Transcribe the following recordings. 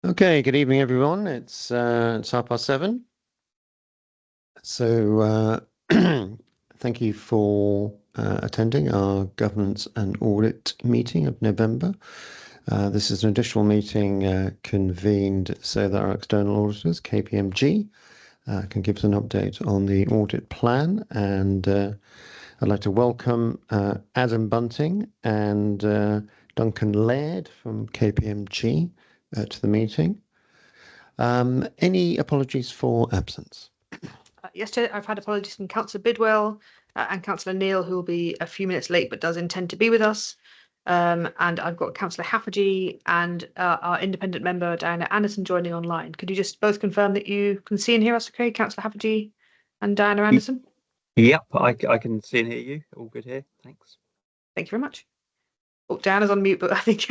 Okay, good evening, everyone. It's 7:30. So thank you for attending our governance and audit meeting of November. This is an additional meeting convened so that our external auditors, KPMG, can give us an update on the audit plan. And I'd like to welcome Adam Bunting and Duncan Laird from KPMG to the meeting. Any apologies for absence? Yes, Chair, I've had apologies from Councillor Bidwell and Councillor Neil, who will be a few minutes late but does intend to be with us. And I've got Councillor Hafferty and our independent member, Diana Anderson, joining online. Could you just both confirm that you can see and hear us okay, Councillor Hafferty and Diana Anderson? Yep, I can see and hear you. All good here. Thanks. Thank you very much. Oh, Diana's on mute, but I think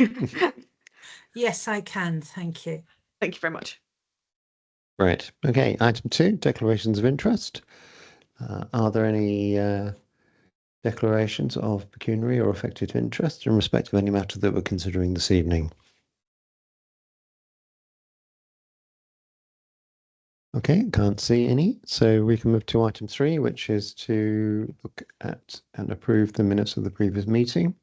Yes, I can. Thank you. Thank you very much. Right. Okay. Item 2, declarations of interest. Are there any declarations of pecuniary or affected interest in respect of any matter that we're considering this evening? Okay, can't see any. So we can move to item 3, which is to look at and approve the minutes of the previous meeting.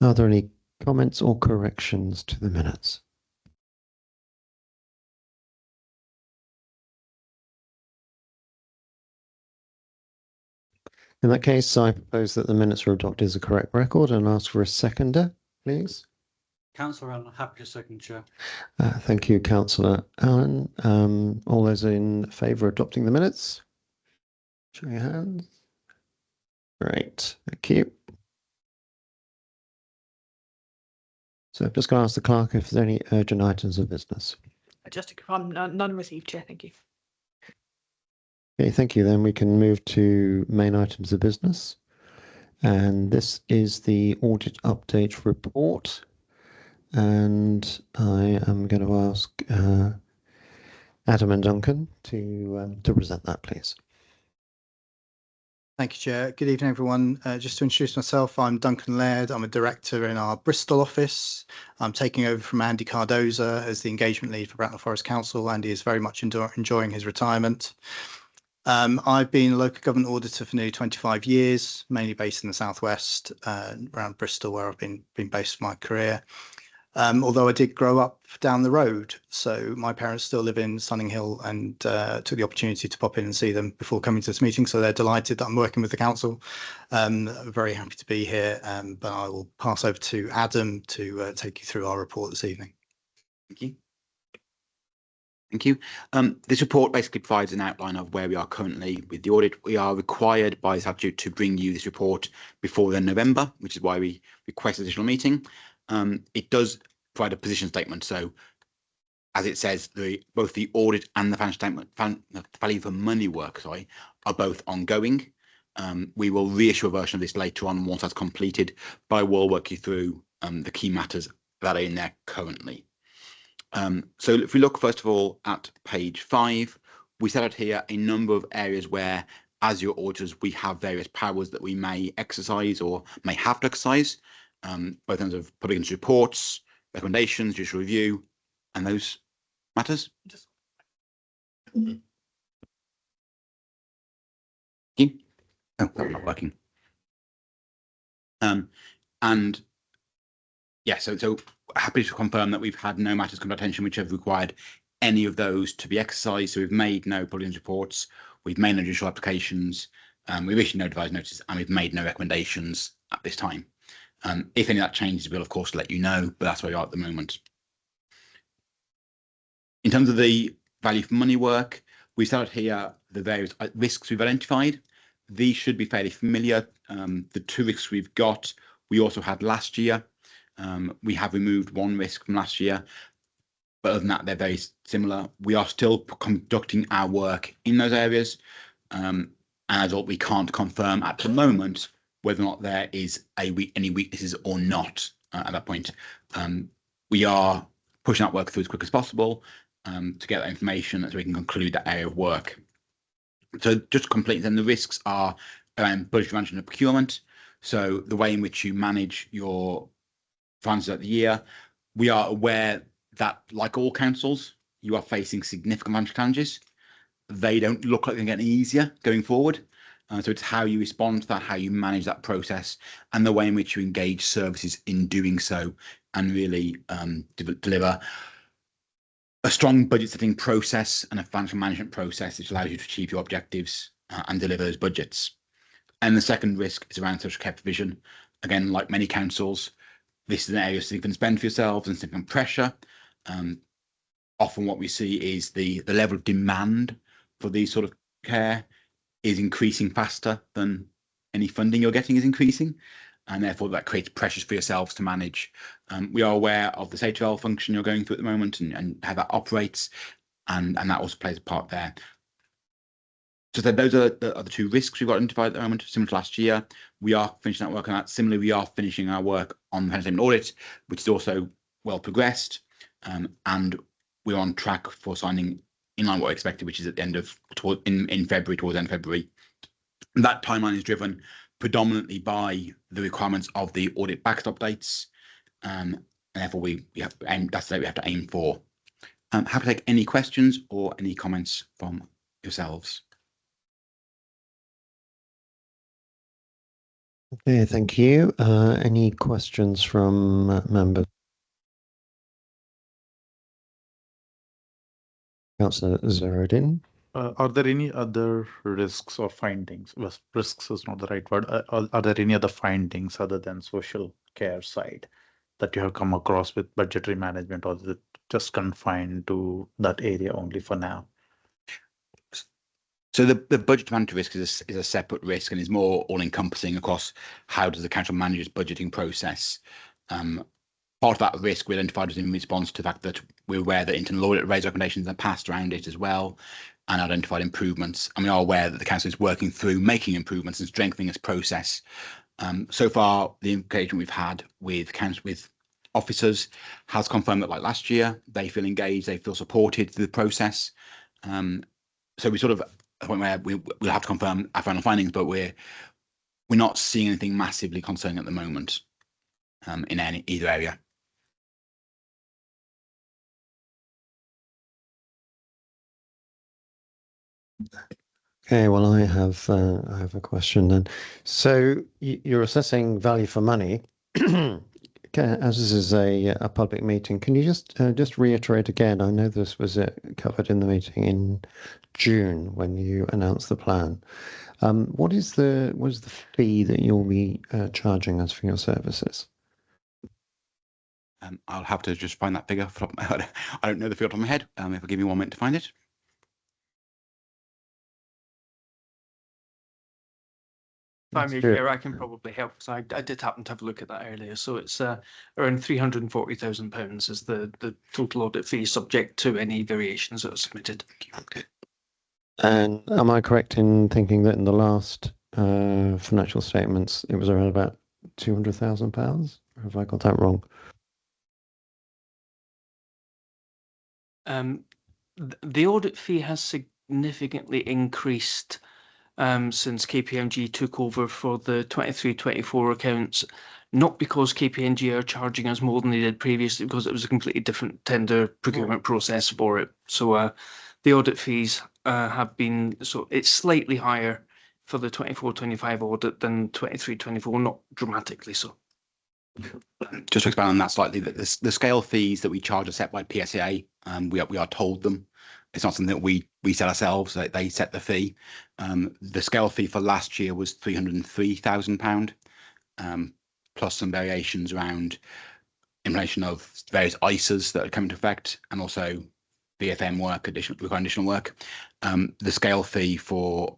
Are there any comments or corrections to the minutes? In that case, I propose that the minutes are adopted as a correct record and ask for a seconder, please. Councillor Allen, happy to second, Chair. Thank you, Councillor Allen. All those in favour of adopting the minutes? Show your hands. Great, thank you. So I'm just going to ask the clerk if there's any urgent items of business. Just to confirm, none received, Chair. Thank you. Okay, thank you. Then we can move to main items of business. And this is the audit update report. And I am going to ask Adam and Duncan to present that, please. Thank you, Chair. Good evening, everyone. Just to introduce myself, I'm Duncan Laird. I'm a director in our Bristol office. I'm taking over from Andy Cardoza as the engagement lead for Bracknell Forest Council. Andy is very much enjoying his retirement. I've been a local government auditor for nearly 25 years, mainly based in the southwest, around Bristol, where I've been based for my career. Although I did grow up down the road, so my parents still live in Sunninghill, and took the opportunity to pop in and see them before coming to this meeting. So they're delighted that I'm working with the council. Very happy to be here, but I will pass over to Adam to take you through our report this evening. Thank you. Thank you. This report basically provides an outline of where we are currently with the audit. We are required by statute to bring you this report before the November, which is why we request an additional meeting. It does provide a position statement. So as it says, both the audit and the financial statement, the value for money work, are both ongoing. We will reissue a version of this later on once that's completed, but I will work you through the key matters that are in there currently. So if we look first of all at page 5, we set out here a number of areas where, as your auditors, we have various powers that we may exercise or may have to exercise, both in terms of public interest reports, recommendations, judicial review, and those matters. Thank you. Oh, that's not working. And yeah, so happy to confirm that we've had no matters come to attention which have required any of those to be exercised. So we've made no public interest reports, we've made no judicial applications, we've issued no advice notices, and we've made no recommendations at this time. If any of that changes, we'll of course let you know, but that's where we are at the moment. In terms of the value for money work, we started here the various risks we've identified. These should be fairly familiar. The 2 risks we've got, we also had last year. We have removed 1 risk from last year, but other than that, they're very similar. We are still conducting our work in those areas, and as we can't confirm at the moment whether or not there is any weaknesses or not at that point. We are pushing that work through as quick as possible to get that information so we can conclude that area of work. So just to complete, then the risks are around budget management and procurement. So the way in which you manage your finances at the year, we are aware that, like all councils, you are facing significant financial challenges. They don't look like they're getting easier going forward. So it's how you respond to that, how you manage that process, and the way in which you engage services in doing so, and really deliver a strong budget setting process and a financial management process which allows you to achieve your objectives and deliver those budgets. And the second risk is around social care provision. Again, like many councils, this is an area of significant spend for yourselves and significant pressure. Often what we see is the level of demand for these sort of care is increasing faster than any funding you're getting is increasing. And therefore that creates pressures for yourselves to manage. We are aware of the H12 function you're going through at the moment and how that operates. And that also plays a part there. So those are the two risks we've got identified at the moment, similar to last year. We are finishing that work on that. Similarly, we are finishing our work on the financial statement audit, which is also well progressed. And we're on track for signing in line with what I expected, which is at the end of in February, towards the end of February. And that timeline is driven predominantly by the requirements of the audit backstop dates. And therefore we have to aim, that's the date we have to aim for. Happy to take any questions or any comments from yourselves. Okay, thank you. Any questions from members? Councillor Zerodin. Are there any other risks or findings? Well, risks is not the right word. Are there any other findings other than social care side that you have come across with budgetary management, or is it just confined to that area only for now? So the budget management risk is a separate risk and is more all-encompassing across how does the council manage its budgeting process. Part of that risk we identified was in response to the fact that we're aware that internal audit raised recommendations and passed around it as well and identified improvements. And we are aware that the council is working through making improvements and strengthening its process. So far, the engagement we've had with officers has confirmed that, like last year, they feel engaged, they feel supported through the process. So we sort of at the point where we'll have to confirm our final findings, but we're not seeing anything massively concerning at the moment in either area. Okay, well, I have a question then. So you're assessing value for money. Okay, as this is a public meeting, can you just reiterate again? I know this was covered in the meeting in June when you announced the plan. What is the fee that you'll be charging us for your services? I'll have to just find that figure off the top of my head. I don't know the figure off the top of my head. If I give me 1 minute to find it. If I may share, I can probably help because I did happen to have a look at that earlier. So it's around £340,000 is the total audit fee, subject to any variations that are submitted. Okay. And am I correct in thinking that in the last financial statements it was around about £200,000? Or have I got that wrong? The audit fee has significantly increased since KPMG took over for the 23-24 accounts, not because KPMG are charging us more than they did previously, because it was a completely different tender procurement process for it. So the audit fees have been, so it's slightly higher for the 24-25 audit than 23-24, not dramatically so. Just to expand on that slightly, the scale fees that we charge are set by PSA. We are told them. It's not something that we set ourselves. They set the fee. The scale fee for last year was £303,000, plus some variations around implementation of various ISAs that had come into effect, and also BFM work, additional work. The scale fee for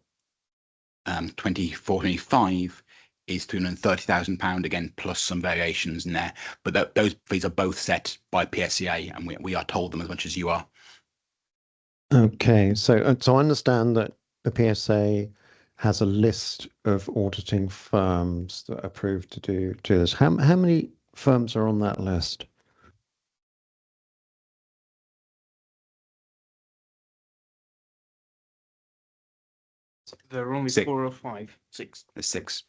24-25 is £330,000, again, plus some variations in there. But those fees are both set by PSCA, and we are told them as much as you are. Okay, so I understand that the PSA has a list of auditing firms that are approved to do this. How many firms are on that list? There are only 6. 4 or 5, 6. There's 6.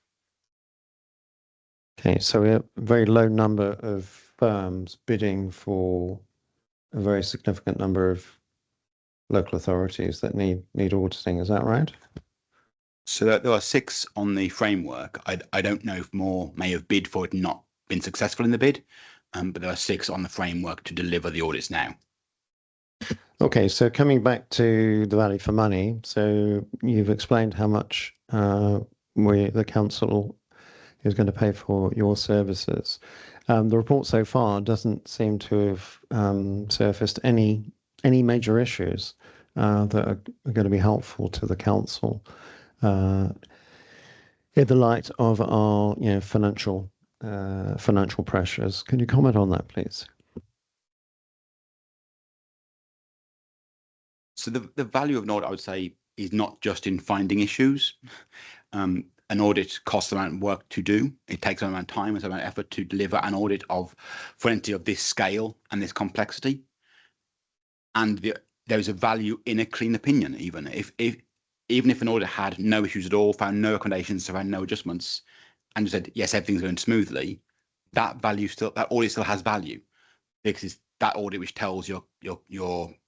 Okay, so we have a very low number of firms bidding for a very significant number of local authorities that need auditing. Is that right? So there are 6 on the framework. I don't know if more may have bid for it and not been successful in the bid, but there are 6 on the framework to deliver the audits now. Okay, so coming back to the value for money, so you've explained how much the council is going to pay for your services. The report so far doesn't seem to have surfaced any major issues that are going to be helpful to the council in the light of our financial pressures. Can you comment on that, please? So the value of an audit, I would say, is not just in finding issues. An audit costs an amount of work to do. It takes an amount of time, an amount of effort to deliver an audit for an entity of this scale and this complexity. And there is a value in a clean opinion, even if an audit had no issues at all, found no recommendations, found no adjustments, and said yes, everything's going smoothly. That audit still has value, because it's that audit which tells your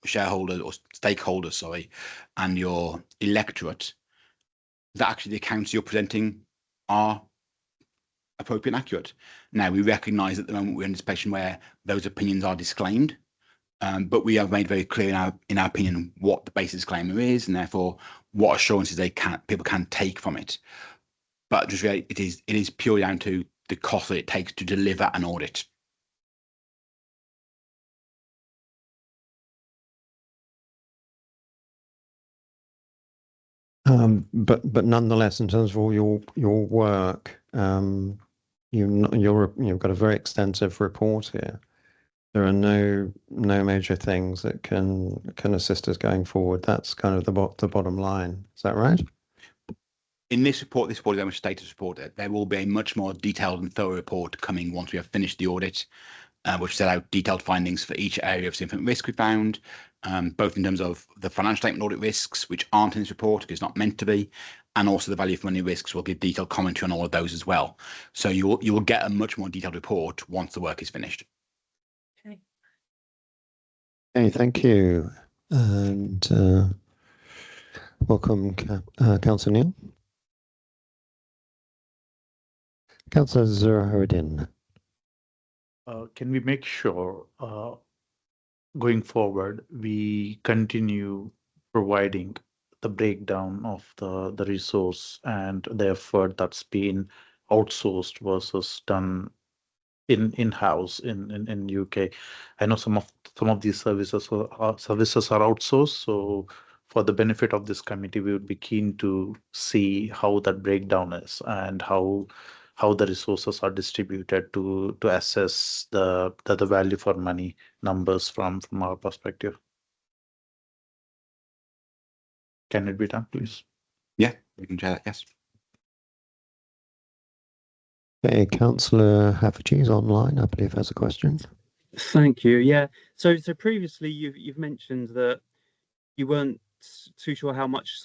shareholders or stakeholders, sorry, and your electorate that actually the accounts you're presenting are appropriate and accurate. Now, we recognise at the moment we're in a situation where those opinions are disclaimed, but we have made very clear in our opinion what the basis disclaimer is, and therefore what assurances people can take from it. But just really, it is purely down to the cost that it takes to deliver an audit. But nonetheless, in terms of all your work, you've got a very extensive report here. There are no major things that can assist us going forward. That's kind of the bottom line. Is that right? In this report is a status report. There will be a much more detailed and thorough report coming once we have finished the audit, which set out detailed findings for each area of significant risk we found, both in terms of the financial statement audit risks, which aren't in this report because it's not meant to be, and also the value for money risks. We'll give detailed commentary on all of those as well. So you will get a much more detailed report once the work is finished. Okay. Hey, thank you, and welcome, Councillor Neil. Councillor Zaharuddin. Can we make sure going forward we continue providing the breakdown of the resource and the effort that's been outsourced versus done in-house in UK? I know some of these services are outsourced, so for the benefit of this committee, we would be keen to see how that breakdown is and how the resources are distributed to assess the value for money numbers from our perspective. Can it be done, please? Yeah, we can share that. Yes. Okay, Councillor Haffajee is online, I believe, has a question. Thank you. Yeah. So previously you've mentioned that you weren't too sure how much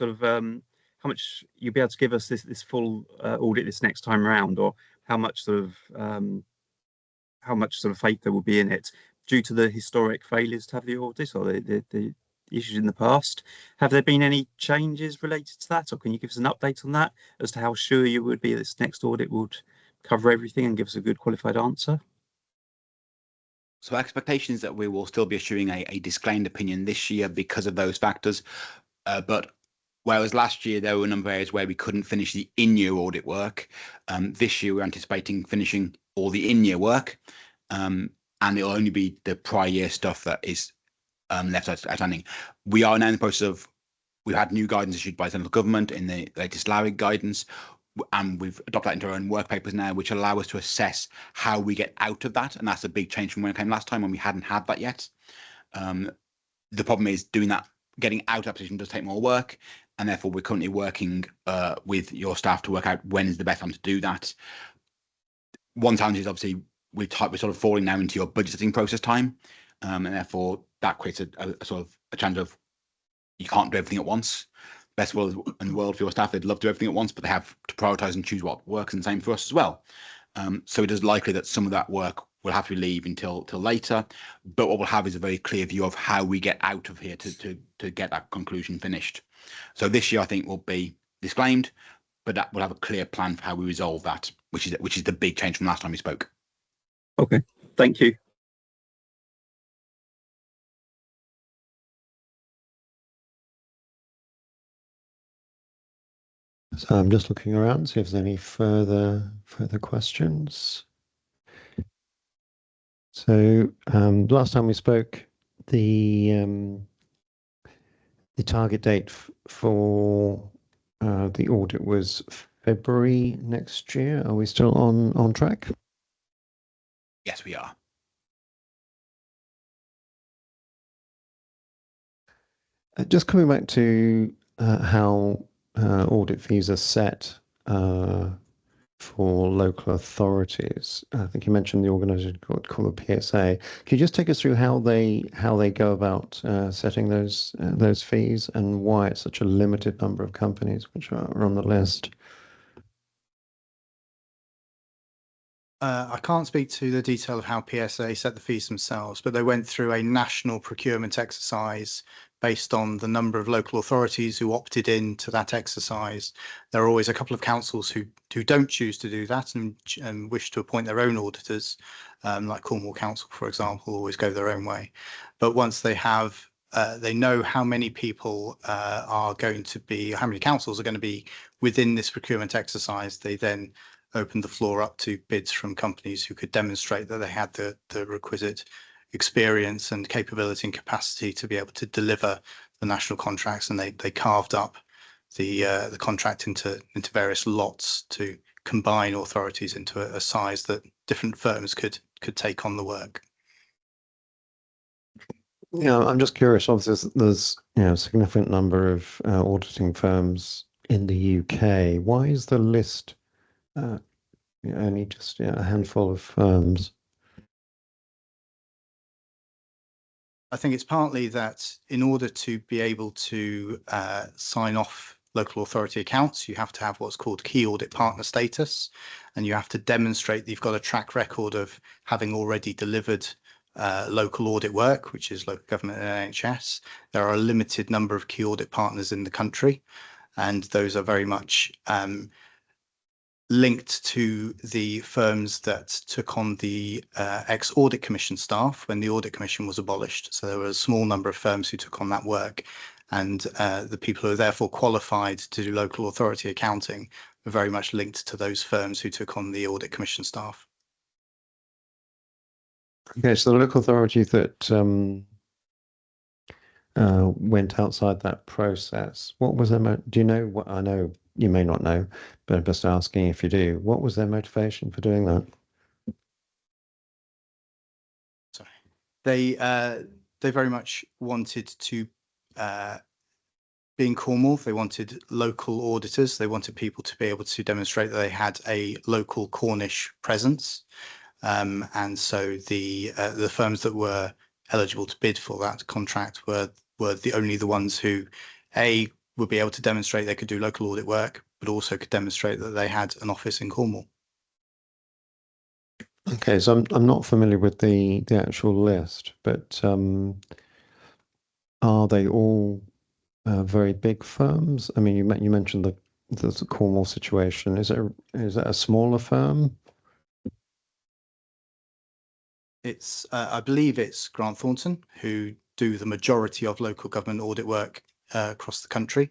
how much you'll be able to give us this full audit this next time around, or how much faith there will be in it due to the historic failures to have the audit or the issues in the past. Have there been any changes related to that, or can you give us an update on that as to how sure you would be this next audit would cover everything and give us a good qualified answer? So our expectation is that we will still be issuing a disclaimed opinion this year because of those factors. But whereas last year there were a number of areas where we couldn't finish the in-year audit work, this year we're anticipating finishing all the in-year work, and it'll only be the prior year stuff that is left outstanding. We are now in the process of, we've had new guidance issued by the central government in the latest LARIG guidance, and we've adopted that into our own work papers now, which allow us to assess how we get out of that. And that's a big change from when it came last time, when we hadn't had that yet. The problem is doing that, getting out of that position does take more work, and therefore we're currently working with your staff to work out when is the best time to do that. One challenge is obviously we're sort of falling now into your budgeting process time, and therefore that creates a sort of a challenge of you can't do everything at once. Best world in the world for your staff, they'd love to do everything at once, but they have to prioritize and choose what works, and same for us as well. So it is likely that some of that work will have to leave until later. But what we'll have is a very clear view of how we get out of here to get that conclusion finished. So this year, I think, will be disclaimed, but that will have a clear plan for how we resolve that, which is the big change from last time we spoke. Okay, thank you. So I'm just looking around, see if there's any further questions. So last time we spoke, the target date for the audit was February next year. Are we still on track? Yes, we are. Just coming back to how audit fees are set for local authorities. I think you mentioned the organisation called the PSA. Can you just take us through how they go about setting those fees and why it's such a limited number of companies which are on the list? I can't speak to the detail of how PSA set the fees themselves, but they went through a national procurement exercise based on the number of local authorities who opted in to that exercise. There are always a couple of councils who don't choose to do that and wish to appoint their own auditors, like Cornwall Council, for example, always go their own way. But once they have they know how many people are going to be, how many councils are going to be within this procurement exercise, they then opened the floor up to bids from companies who could demonstrate that they had the requisite experience and capability and capacity to be able to deliver the national contracts, and they carved up the contract into various lots to combine authorities into a size that different firms could take on the work. Yeah, I'm just curious. Obviously, there's a significant number of auditing firms in the UK. Why is the list only just a handful of firms? I think it's partly that in order to be able to sign off local authority accounts, you have to have what's called key audit partner status, and you have to demonstrate that you've got a track record of having already delivered local audit work, which is local government and NHS. There are a limited number of key audit partners in the country, and those are very much linked to the firms that took on the ex-Audit Commission staff when the Audit Commission was abolished. So there were a small number of firms who took on that work, and the people who are therefore qualified to do local authority accounting are very much linked to those firms who took on the Audit Commission staff. Okay, so the local authority that went outside that process, what was their do you know what? I know you may not know, but I'm just asking if you do. What was their motivation for doing that? Sorry, they very much wanted to be in Cornwall. They wanted local auditors. They wanted people to be able to demonstrate that they had a local Cornish presence. And so the firms that were eligible to bid for that contract were only the ones who would be able to demonstrate they could do local audit work, but also could demonstrate that they had an office in Cornwall. Okay, so I'm not familiar with the actual list, but are they all very big firms? I mean, you mentioned the Cornwall situation. Is it a smaller firm? It's I believe it's Grant Thornton who do the majority of local government audit work across the country.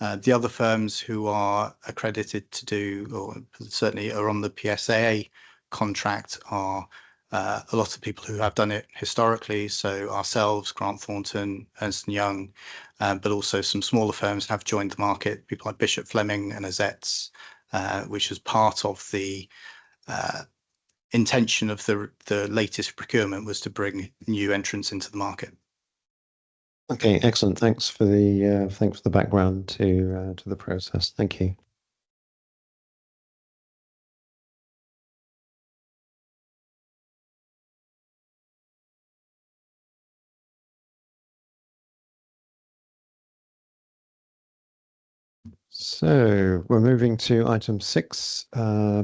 The other firms who are accredited to do, or certainly are on the PSAA contract, are a lot of people who have done it historically. So ourselves, Grant Thornton, Ernst & Young, but also some smaller firms have joined the market, people like Bishop Fleming and Azetts, which is part of the intention of the latest procurement was to bring new entrants into the market. Okay, excellent. Thanks for the background to the process. Thank you. So we're moving to item 6,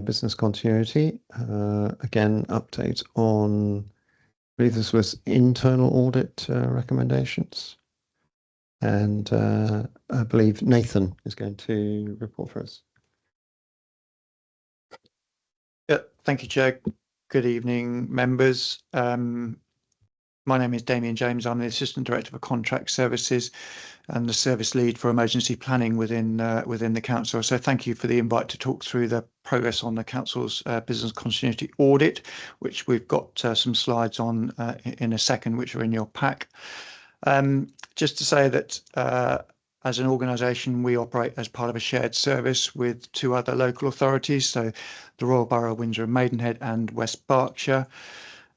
business continuity. Again, update on, I believe this was internal audit recommendations. And I believe Nathan is going to report for us. Yeah, thank you, Chair. Good evening, members. My name is Damien James. I'm the Assistant Director for Contract Services and the Service Lead for Emergency Planning within the Council. So thank you for the invite to talk through the progress on the Council's business continuity audit, which we've got some slides on in a second, which are in your pack. Just to say that as an organisation, we operate as part of a shared service with 2 other local authorities, so the Royal Borough of Windsor and Maidenhead and West Berkshire.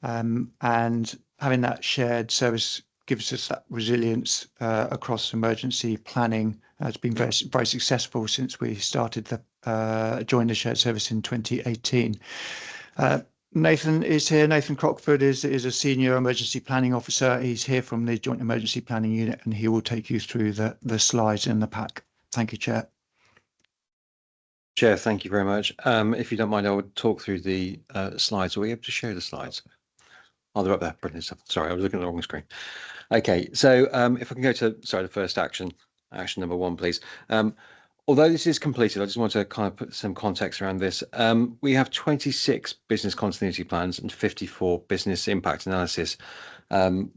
And having that shared service gives us that resilience across emergency planning. It's been very, very successful since we started joined the shared service in 2018. Nathan is here. Nathan Crockford is a senior emergency planning officer. He's here from the Joint Emergency Planning Unit, and he will take you through the slides in the pack. Thank you, Chair. Chair, thank you very much. If you don't mind, I would talk through the slides. Are we able to show the slides? Oh, they're up there. Brilliant stuff. Sorry, I was looking at the wrong screen. Okay, so if I can go to, the first action number 1, please. Although this is completed, I just want to kind of put some context around this. We have 26 business continuity plans and 54 business impact analysis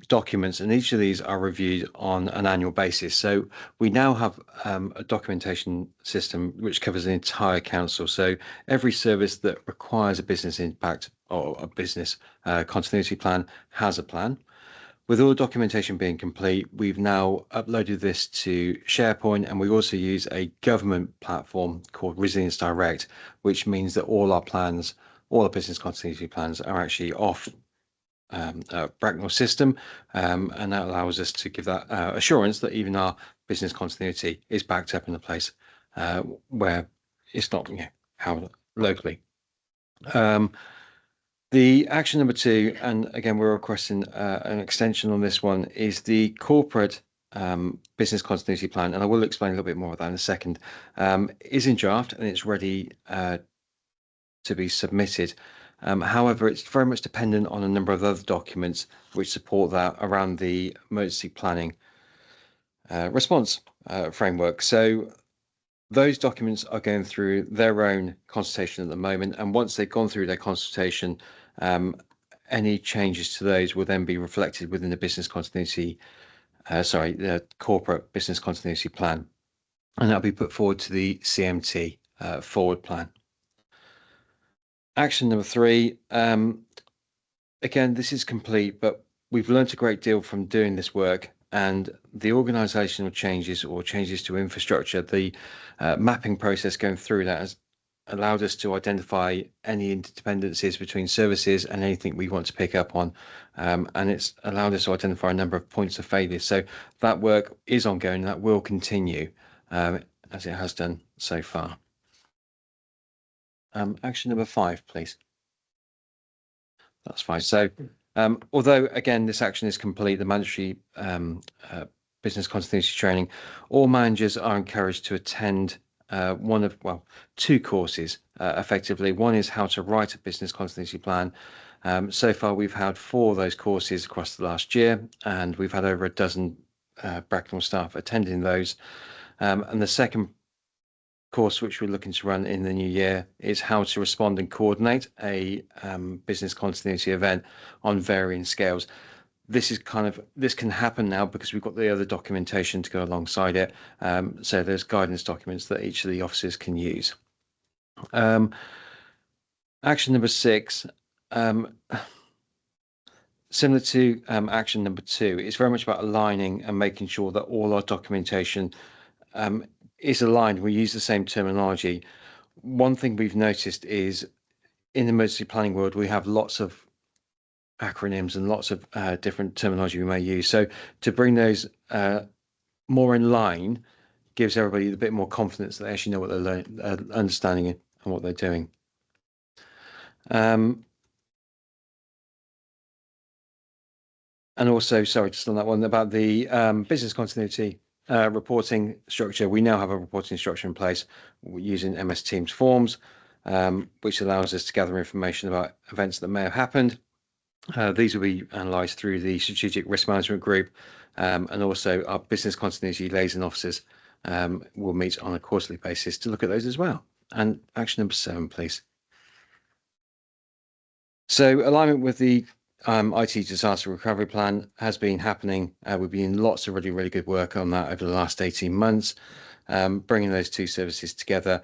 documents, and each of these are reviewed on an annual basis. So we now have a documentation system which covers the entire council. So every service that requires a business impact or a business continuity plan has a plan. With all the documentation being complete, we've now uploaded this to SharePoint, and we also use a government platform called Resilience Direct, which means that all our plans, all our business continuity plans, are actually off Bracknell system, and that allows us to give that assurance that even our business continuity is backed up in a place where it's not, held locally. The action number 2, and again, we're requesting an extension on this one, is the corporate business continuity plan, and I will explain a little bit more of that in a second, is in draft and it's ready to be submitted. However, it's very much dependent on a number of other documents which support that around the emergency planning response framework. So those documents are going through their own consultation at the moment, and once they've gone through their consultation, any changes to those will then be reflected within the business continuity, the corporate business continuity plan, and that'll be put forward to the CMT forward plan. Action number 3, again, this is complete, but we've learned a great deal from doing this work, and the organisational changes or changes to infrastructure, the mapping process going through that has allowed us to identify any interdependencies between services and anything we want to pick up on, and it's allowed us to identify a number of points of failure. So that work is ongoing, that will continue as it has done so far. Action number 5, please. That's fine. So although, again, this action is complete, the mandatory business continuity training, all managers are encouraged to attend two courses effectively. One is how to write a business continuity plan. So far, we've had 4 of those courses across the last year, and we've had over a dozen Bracknell staff attending those. And the second course which we're looking to run in the new year is how to respond and coordinate a business continuity event on varying scales. This can happen now because we've got the other documentation to go alongside it. So there's guidance documents that each of the officers can use. Action number 6, similar to action number 2, it's very much about aligning and making sure that all our documentation is aligned. We use the same terminology. One thing we've noticed is in the emergency planning world, we have lots of acronyms and lots of different terminology we may use. So to bring those more in line gives everybody a bit more confidence that they actually know what they're understanding and what they're doing. And also, sorry, just on that one about the business continuity reporting structure. We now have a reporting structure in place using MS Teams forms, which allows us to gather information about events that may have happened. These will be analysed through the Strategic Risk Management Group, and also our business continuity liaison officers will meet on a quarterly basis to look at those as well. And action number 7, please. So alignment with the IT disaster recovery plan has been happening. We've been doing lots of really good work on that over the last 18 months, bringing those two services together.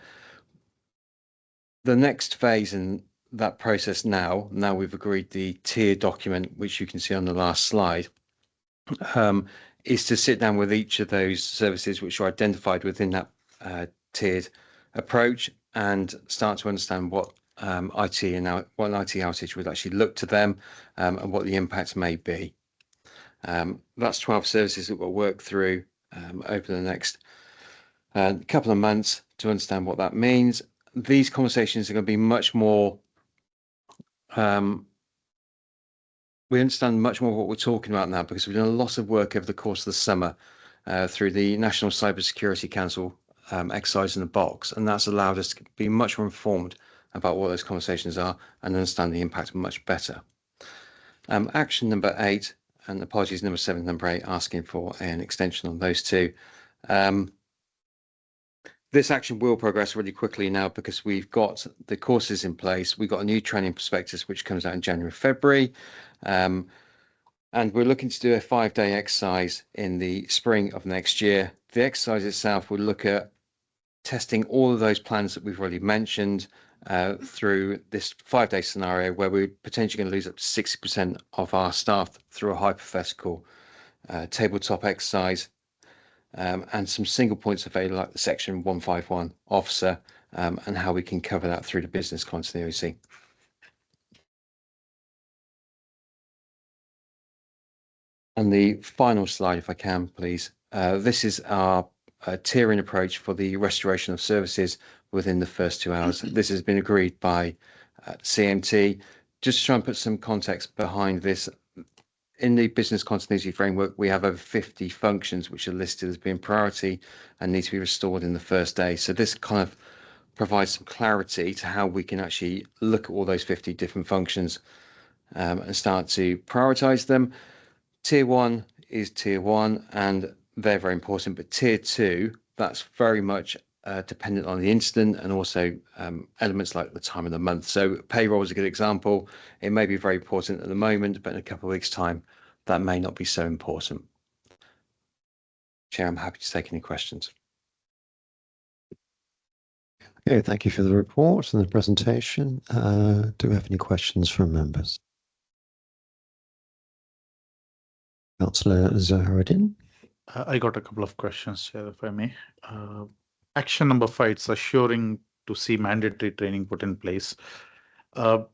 The next phase in that process now we've agreed the tier document, which you can see on the last slide, is to sit down with each of those services which are identified within that tiered approach and start to understand what IT and what an IT outage would actually look to them, and what the impact may be. That's 12 services that we'll work through over the next couple of months to understand what that means. These conversations are going to be much more, we understand much more what we're talking about now, because we've done a lot of work over the course of the summer through the National Cybersecurity Council exercise in the box, and that's allowed us to be much more informed about what those conversations are and understand the impact much better. Action number 8, and apologies, number 7, number 8, asking for an extension on those two. This action will progress really quickly now because we've got the courses in place. We've got a new training prospectus which comes out in January, February, and we're looking to do a 5-day exercise in the spring of next year. The exercise itself will look at testing all of those plans that we've already mentioned through this 5-day scenario, where we're potentially going to lose up to 60% of our staff through a hypothetical tabletop exercise, and some single points of failure like the section 151 officer, and how we can cover that through the business continuity. And the final slide, if I can, please. This is our tiering approach for the restoration of services within the first 2 hours. This has been agreed by CMT. Just to try and put some context behind this, in the business continuity framework, we have over 50 functions which are listed as being priority and need to be restored in the first day. So this kind of provides some clarity to how we can actually look at all those 50 different functions and start to prioritize them. Tier 1 is tier 1, and they're very important, but tier 2, that's very much dependent on the incident and also elements like the time of the month. So payroll is a good example. It may be very important at the moment, but in a couple of weeks' time, that may not be so important. Chair, I'm happy to take any questions. Okay, thank you for the report and the presentation. Do we have any questions from members? Councillor Zaharuddin. I got a couple of questions here, if I may. Action number 5 is assuring to see mandatory training put in place. What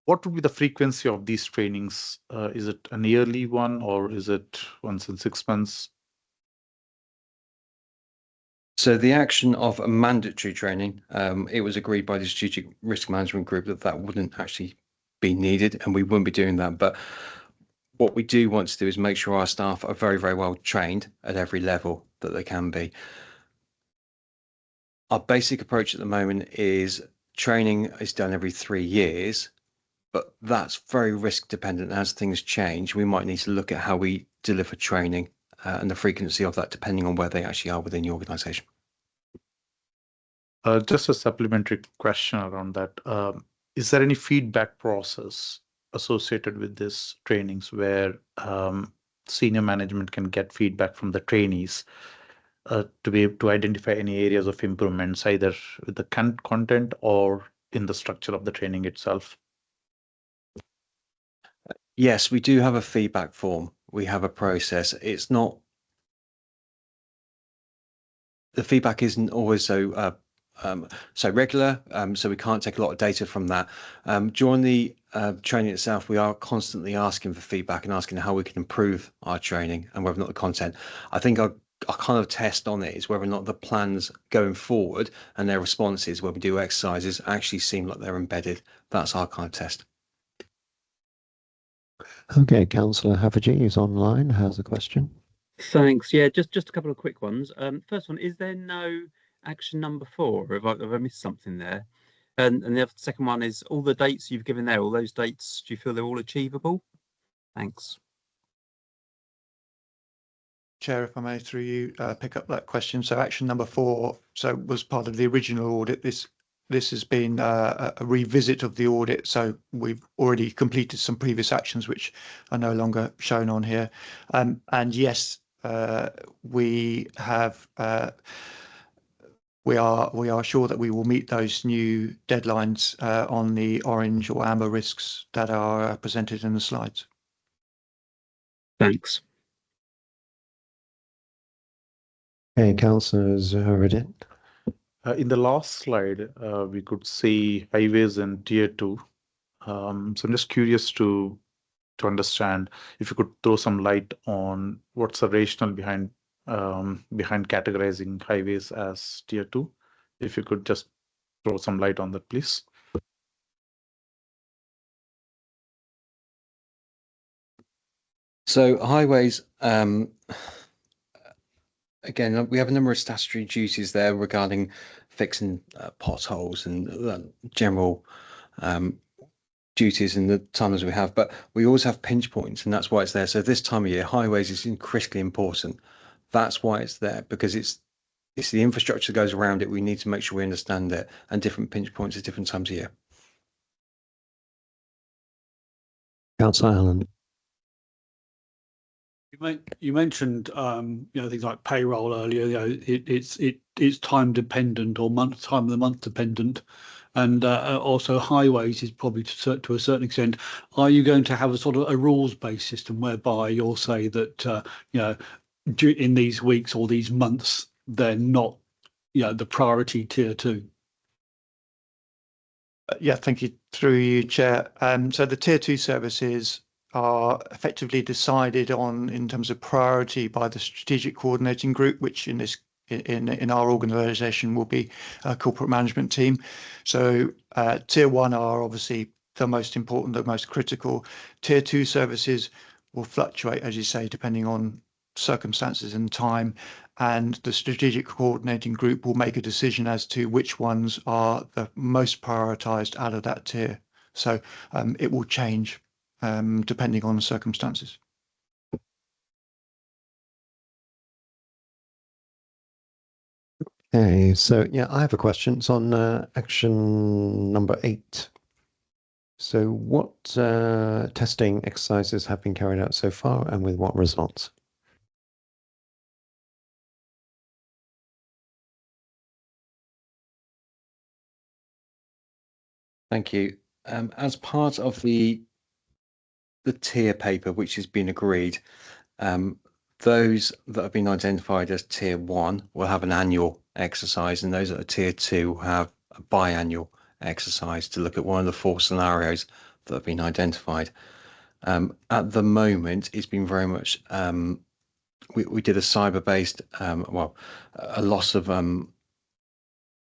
would be the frequency of these trainings? Is it an yearly one, or is it once in 6 months? So the action of a mandatory training, it was agreed by the Strategic Risk Management Group that wouldn't actually be needed, and we wouldn't be doing that. But what we do want to do is make sure our staff are very well trained at every level that they can be. Our basic approach at the moment is training is done every 3 years, but that's very risk dependent. As things change, we might need to look at how we deliver training and the frequency of that, depending on where they actually are within the organisation. Just a supplementary question around that. Is there any feedback process associated with this trainings where senior management can get feedback from the trainees to be able to identify any areas of improvements, either with the content or in the structure of the training itself? Yes, we do have a feedback form. We have a process. It's not, the feedback isn't always so regular, so we can't take a lot of data from that. During the training itself, we are constantly asking for feedback and asking how we can improve our training and whether or not the content. I think our kind of test on it is whether or not the plans going forward and their responses when we do exercises actually seem like they're embedded. That's our kind of test. Okay, Councillor Haffajee is online, has a question. Thanks. Yeah, just a couple of quick ones. First one, is there no action number 4? Have I missed something there? And the second one is all the dates you've given there, all those dates, do you feel they're all achievable? Thanks. Chair, if I may, through you, pick up that question. So action number 4, so was part of the original audit. This has been a revisit of the audit. So we've already completed some previous actions which are no longer shown on here. And yes, we have. We are sure that we will meet those new deadlines on the orange or amber risks that are presented in the slides. Thanks. Okay, councillors Audit. In the last slide, we could see highways in tier 2. So I'm just curious to understand if you could throw some light on what's the rationale behind categorizing highways as tier 2. If you could just throw some light on that, please. So highways, again, we have a number of statutory duties there regarding fixing potholes and general duties in the times we have, but we always have pinch points, and that's why it's there. So this time of year, highways is critically important. That's why it's there, because it's the infrastructure that goes around it. We need to make sure we understand it, and different pinch points at different times of year. Councillor Allen. You mentioned things like payroll earlier. It's time dependent or time of the month dependent, and also highways is probably to a certain extent. Are you going to have a sort of a rules based system whereby you'll say that in these weeks or these months they're not the priority tier 2? Yeah, thank you. Through you, Chair. So the tier 2 services are effectively decided on in terms of priority by the strategic coordinating group, which in our organisation will be a corporate management team. So tier 1 are obviously the most important, the most critical. Tier 2 services will fluctuate, as you say, depending on circumstances and time, and the strategic coordinating group will make a decision as to which ones are the most prioritised out of that tier. So it will change depending on the circumstances. Okay, so yeah, I have a question. It's on action number 8. So what testing exercises have been carried out so far, and with what results? Thank you. As part of the tier paper, which has been agreed, those that have been identified as tier 1 will have an annual exercise, and those that are tier 2 will have a biannual exercise to look at one of the 4 scenarios that have been identified. At the moment, it's been very much we did a cyber-based a loss of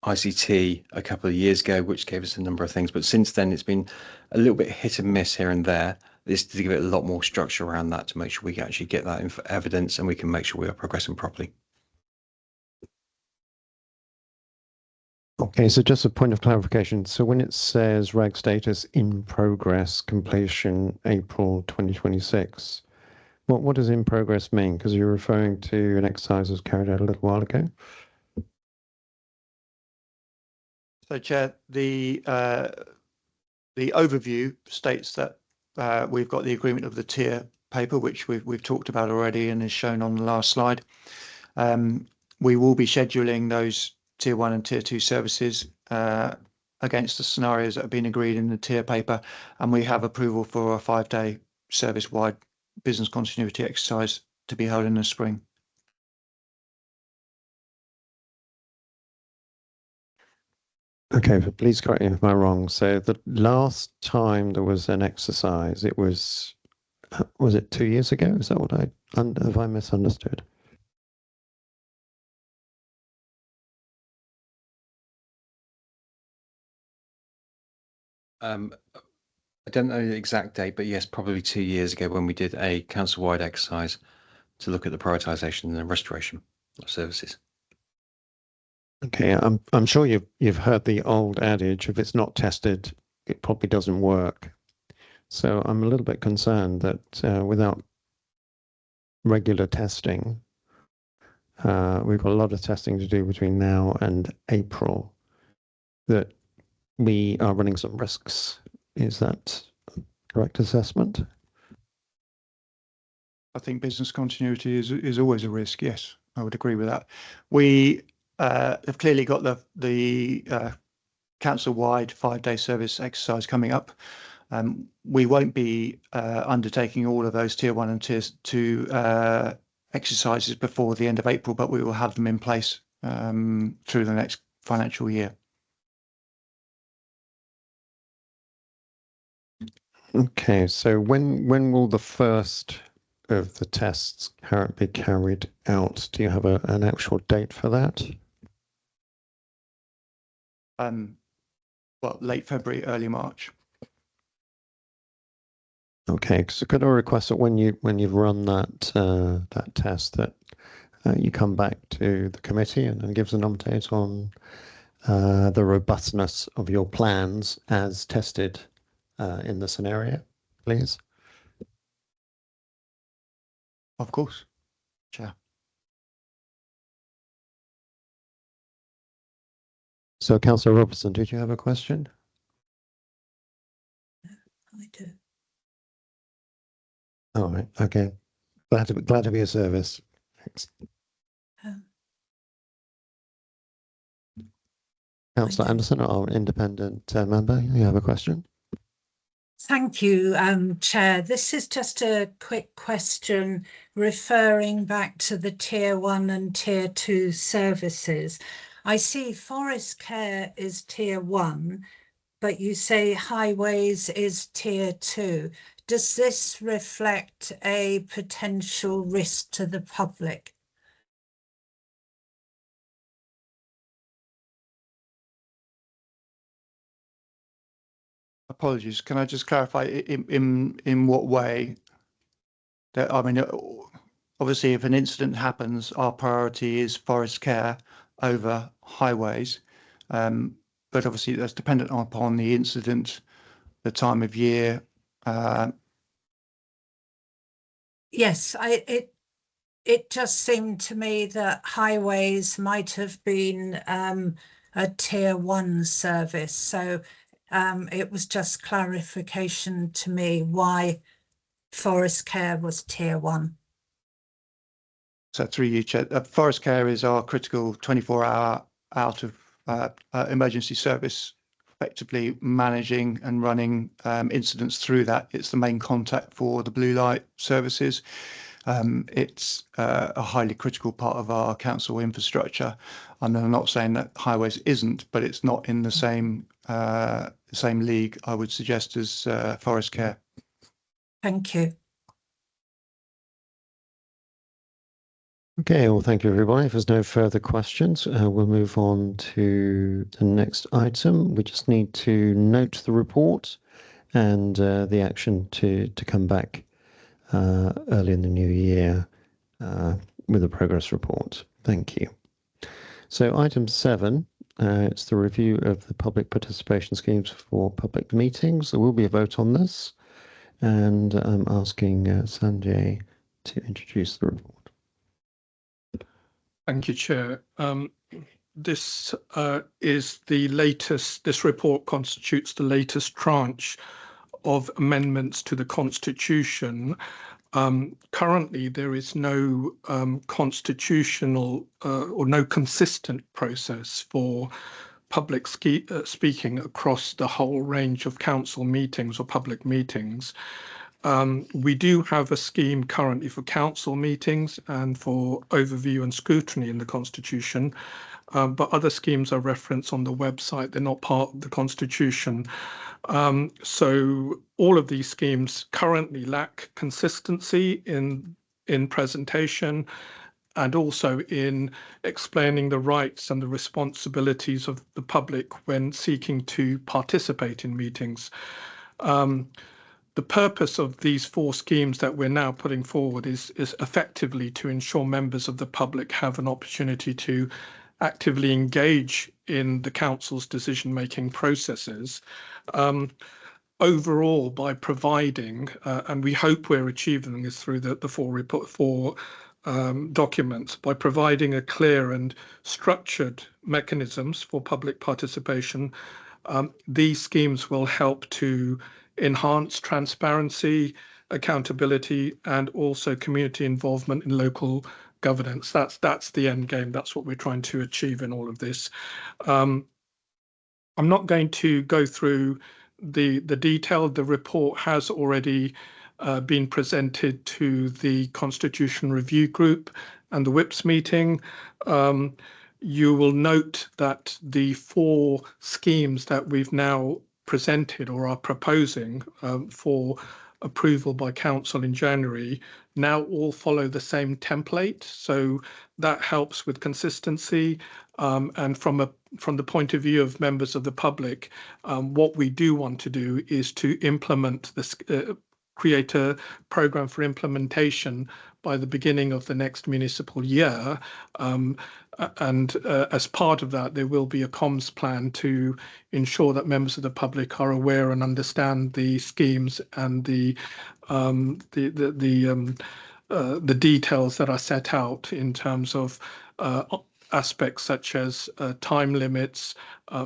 ICT a couple of years ago, which gave us a number of things, but since then it's been a little bit hit and miss here and there. This to give it a lot more structure around that to make sure we can actually get that evidence and we can make sure we are progressing properly. Okay, so just a point of clarification. So when it says RAG status in progress, completion April 2026, what does in progress mean? Because you're referring to an exercise that was carried out a little while ago. So, Chair, the overview states that we've got the agreement of the tier paper, which we've talked about already and is shown on the last slide. We will be scheduling those tier 1 and tier 2 services against the scenarios that have been agreed in the tier paper, and we have approval for a 5-day service-wide business continuity exercise to be held in the spring. Okay, but please correct me if I'm wrong. So the last time there was an exercise, it was it 2 years ago? Is that what have I misunderstood? I don't know the exact date, but yes, probably 2 years ago when we did a council-wide exercise to look at the prioritisation and the restoration of services. Okay, I'm sure you've heard the old adage: if it's not tested, it probably doesn't work. So I'm a little bit concerned that without regular testing, we've got a lot of testing to do between now and April, that we are running some risks. Is that a correct assessment? I think business continuity is always a risk. Yes, I would agree with that. We have clearly got the council-wide 5-day service exercise coming up. We won't be undertaking all of those tier 1 and tier 2 exercises before the end of April, but we will have them in place through the next financial year. Okay, so when will the first of the tests be carried out? Do you have an actual date for that? Well, late February, early March. Okay, so could I request that when you've run that test, that you come back to the committee and give us an update on the robustness of your plans as tested in the scenario, please? Of course, Chair. So, Councillor Robertson, did you have a question? I do. All right. Okay. Glad to be of service. Thanks. Councillor Anderson, our independent member, you have a question? Thank you, Chair. This is just a quick question referring back to the tier 1 and tier 2 services. I see forest care is tier 1, but you say highways is tier 2. Does this reflect a potential risk to the public? Apologies. Can I just clarify in what way? That, I mean, obviously, if an incident happens, our priority is forest care over highways. But obviously, that's dependent upon the incident, the time of year. Yes, it just seemed to me that highways might have been a tier 1 service. So it was just clarification to me why forest care was tier 1. So through you, Chair, forest care is our critical 24-hour out of emergency service, effectively managing and running incidents through that. It's the main contact for the blue light services. It's a highly critical part of our council infrastructure. And I'm not saying that highways isn't, but it's not in the same league, I would suggest, as forest care. Thank you. Okay, well, thank you, everybody. If there's no further questions, we'll move on to the next item. We just need to note the report and the action to come back early in the new year with a progress report. Thank you. So item 7, it's the review of the public participation schemes for public meetings. There will be a vote on this, and I'm asking Sanjay to introduce the report. Thank you, Chair. This is the latest, this report constitutes the latest tranche of amendments to the Constitution. Currently, there is no constitutional or no consistent process for public speaking across the whole range of council meetings or public meetings. We do have a scheme currently for council meetings and for overview and scrutiny in the Constitution, but other schemes are referenced on the website. They're not part of the Constitution. So all of these schemes currently lack consistency in presentation and also in explaining the rights and the responsibilities of the public when seeking to participate in meetings. the purpose of these 4 schemes that we're now putting forward is effectively to ensure members of the public have an opportunity to actively engage in the council's decision-making processes. Overall, by providing, and we hope we're achieving this through the 4 documents, by providing a clear and structured mechanisms for public participation, these schemes will help to enhance transparency, accountability, and also community involvement in local governance. That's the end game. That's what we're trying to achieve in all of this. I'm not going to go through the detail. The report has already been presented to the Constitution Review Group and the WIPS meeting. You will note that the 4 schemes that we've now presented or are proposing for approval by council in January now all follow the same template. So that helps with consistency. And from the point of view of members of the public, what we do want to do is to implement this, create a program for implementation by the beginning of the next municipal year. And as part of that, there will be a comms plan to ensure that members of the public are aware and understand the schemes and the details that are set out in terms of aspects such as time limits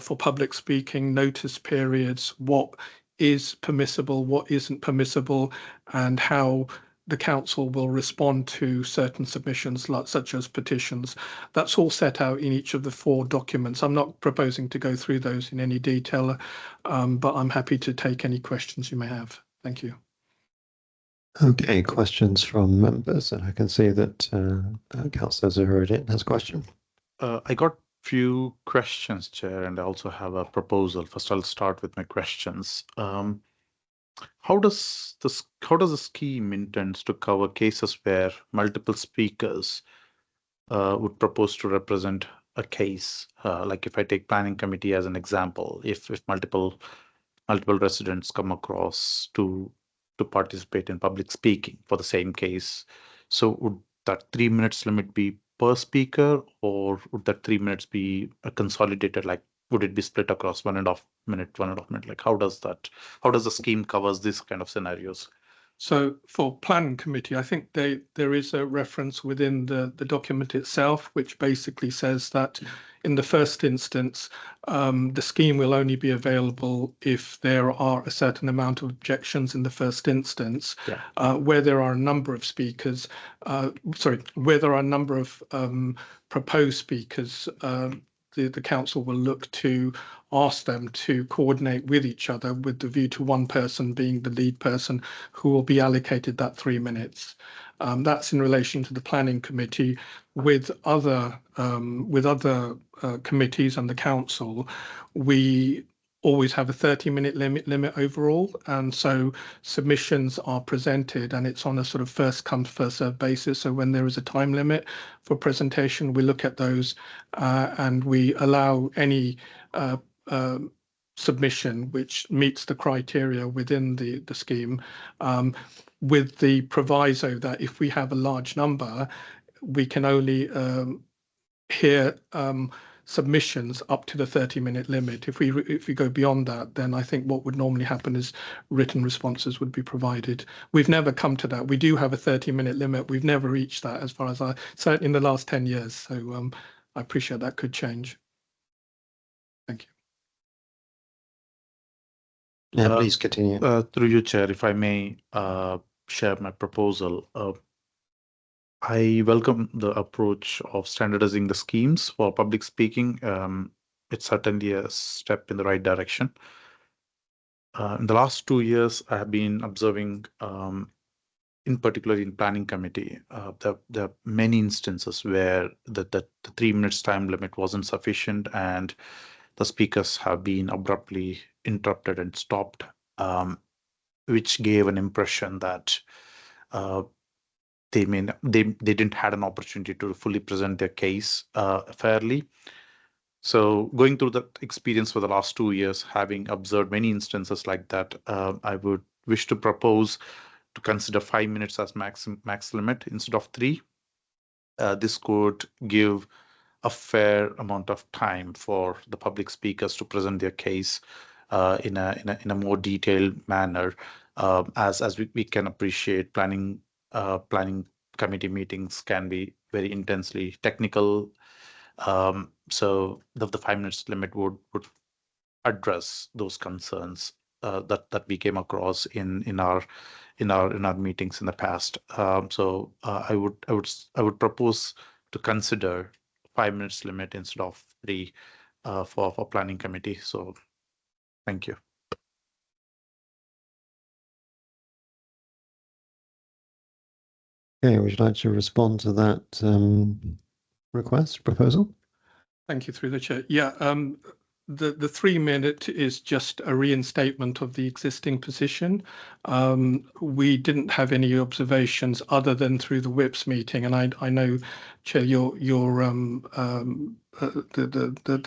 for public speaking, notice periods, what is permissible, what isn't permissible, and how the council will respond to certain submissions, such as petitions. That's all set out in each of the 4 documents. I'm not proposing to go through those in any detail, but I'm happy to take any questions you may have. Thank you. Okay, questions from members, and I can see that Councillor Zaharuddin has a question. I got few questions, Chair, and I also have a proposal. First, I'll start with my questions. How does the scheme intends to cover cases where multiple speakers would propose to represent a case? Like if I take planning committee as an example, if multiple residents come across to participate in public speaking for the same case, so would that 3 minutes limit be per speaker, or would that 3 minutes be a consolidated, like would it be split across 1.5 minute, like how does the scheme covers this kind of scenarios? So for planning committee, I think there is a reference within the document itself, which basically says that in the first instance, the scheme will only be available if there are a certain amount of objections in the first instance. Where there are a number of speakers, where there are a number of proposed speakers, the council will look to ask them to coordinate with each other with the view to one person being the lead person who will be allocated that 3 minutes. That's in relation to the planning committee. With other committees and the council, we always have a 30-minute limit overall, and so submissions are presented and it's on a sort of first come first served basis. So when there is a time limit for presentation, we look at those and we allow any submission which meets the criteria within the scheme, with the proviso that if we have a large number, we can only hear submissions up to the 30-minute limit. If we go beyond that, then I think what would normally happen is written responses would be provided. We've never come to that. We do have a 30-minute limit. We've never reached that, as far as certainly in the last 10 years. So I appreciate that could change. Thank you. Yeah, please continue. Through you, Chair, if I may share my proposal. I welcome the approach of standardizing the schemes for public speaking. It's certainly a step in the right direction. In the last 2 years, I have been observing, in particular in planning committee, there are many instances where the 3 minutes time limit wasn't sufficient and the speakers have been abruptly interrupted and stopped, which gave an impression that they didn't had an opportunity to fully present their case fairly. So going through that experience for the last 2 years, having observed many instances like that, I would wish to propose to consider 5 minutes as max limit instead of 3. This could give a fair amount of time for the public speakers to present their case in a more detailed manner, as we can appreciate planning committee meetings can be very intensely technical. So the 5 minutes limit would address those concerns that we came across in our meetings in the past. So I would propose to consider 5 minutes limit instead of 3 for planning committee. So thank you. Okay, would you like to respond to that proposal? Thank you, through the chair. Yeah, the 3 minute is just a reinstatement of the existing position. We didn't have any observations other than through the whips meeting, and I know, Chair, your the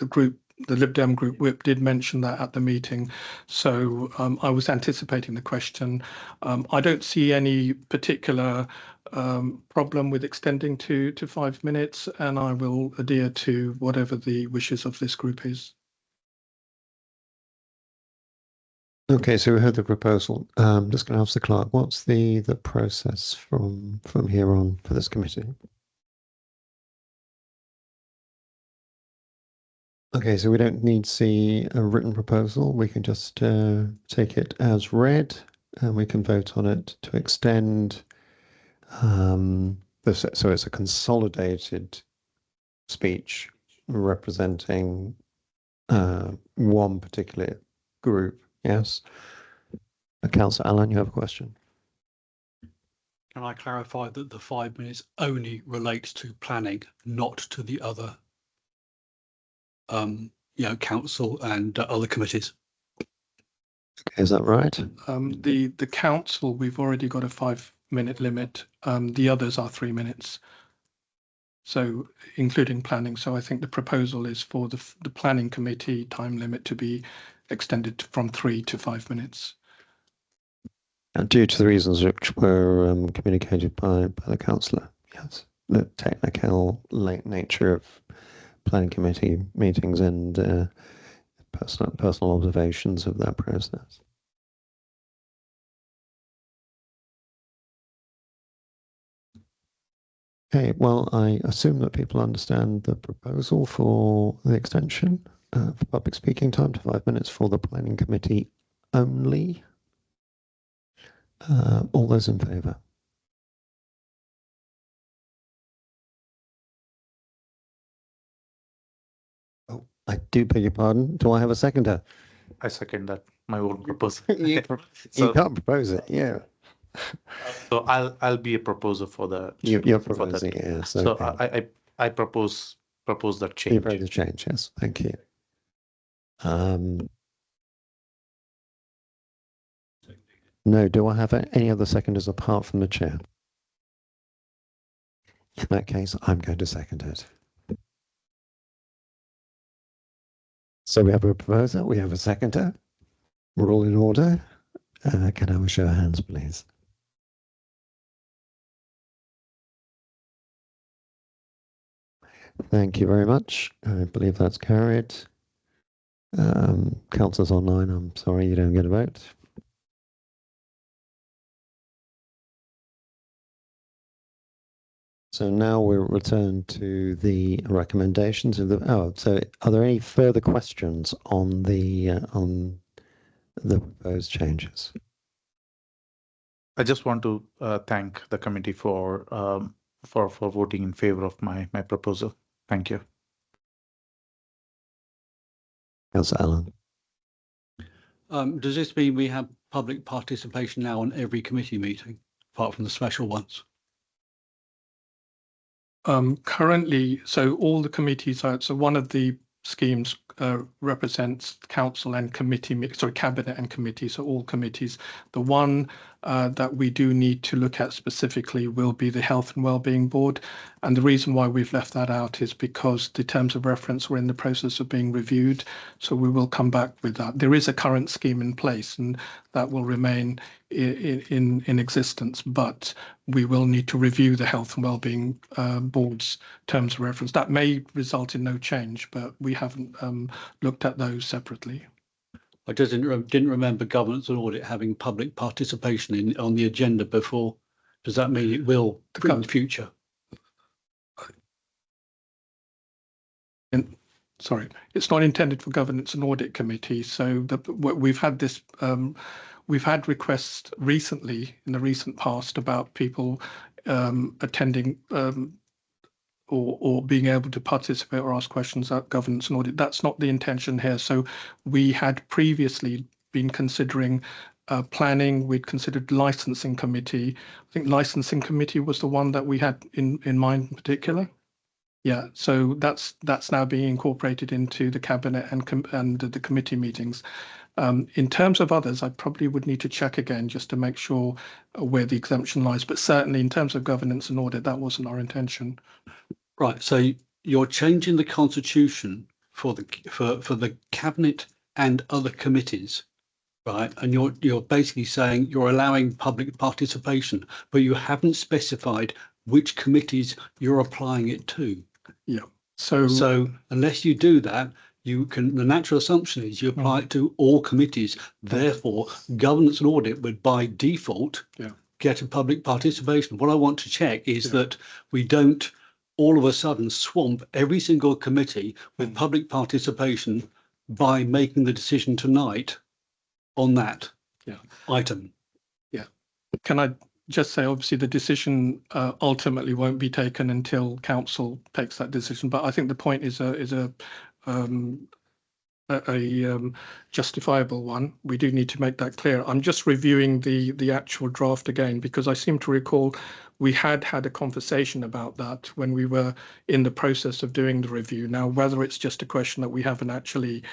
group, the Lib Dem group whip did mention that at the meeting, so I was anticipating the question. I don't see any particular problem with extending to 5 minutes, and I will adhere to whatever the wishes of this group is. Okay, so we heard the proposal. Just going to ask the clerk, what's the process from here on for this committee? Okay, so we don't need to see a written proposal. We can just take it as read, and we can vote on it to extend. So it's a consolidated speech representing one particular group. Yes. Councillor Allen, you have a question. Can I clarify that the 5 minutes only relates to planning, not to the other, council and other committees? Okay, is that right? The council, we've already got a 5 minute limit. The others are 3 minutes. So including planning. So I think the proposal is for the planning committee time limit to be extended from 3 to 5 minutes. And due to the reasons which were communicated by the councillor, yes, the technical nature of planning committee meetings and personal observations of that process. Okay, well, I assume that people understand the proposal for the extension for public speaking time to 5 minutes for the planning committee only. All those in favour? Oh, I do beg your pardon. Do I have a seconder? I second that, my own proposal. You can't propose it, yeah. So I'll be a proposer for the. You're proposing, yes. So okay. I propose that change. You propose the change, yes. Thank you. No, do I have any other seconders apart from the chair? In that case, I'm going to second it. So we have a proposer, we have a seconder. We're all in order. Can I have a show of hands, please? Thank you very much. I believe that's carried. Councillors online, I'm sorry you don't get a vote. So now we'll return to the recommendations of the. So are there any further questions on the proposed changes? I just want to thank the committee for voting in favour of my proposal. Thank you. Councillor Allen. Does this mean we have public participation now on every committee meeting, apart from the special ones? Currently, so all the committees are, so one of the schemes represents council and committee, sorry, cabinet and committee, so all committees. The one that we do need to look at specifically will be the Health and Wellbeing Board. And the reason why we've left that out is because the terms of reference were in the process of being reviewed. So we will come back with that. There is a current scheme in place and that will remain in existence, but we will need to review the Health and Wellbeing Board's terms of reference. That may result in no change, but we haven't looked at those separately. I just didn't remember governance and audit having public participation on the agenda before. Does that mean it will in the future? Sorry, it's not intended for governance and audit committee. So we've had this, we've had requests recently in the recent past about people attending or being able to participate or ask questions about governance and audit. That's not the intention here. So we had previously been considering planning. We'd considered licensing committee. I think licensing committee was the one that we had in mind in particular. Yeah, so that's now being incorporated into the cabinet and the committee meetings. In terms of others, I probably would need to check again just to make sure where the exemption lies. But certainly in terms of governance and audit, that wasn't our intention. Right. So you're changing the constitution for the cabinet and other committees, right? And you're basically saying you're allowing public participation, but you haven't specified which committees you're applying it to. Yeah. So unless you do that, the natural assumption is you apply it to all committees. Therefore, governance and audit would by default get a public participation. What I want to check is that we don't all of a sudden swamp every single committee with public participation by making the decision tonight on that item. Yeah. Can I just say, obviously, the decision ultimately won't be taken until council takes that decision. But I think the point is a justifiable one. We do need to make that clear. I'm just reviewing the actual draft again because I seem to recall we had a conversation about that when we were in the process of doing the review. Now, whether it's just a question that we haven't actually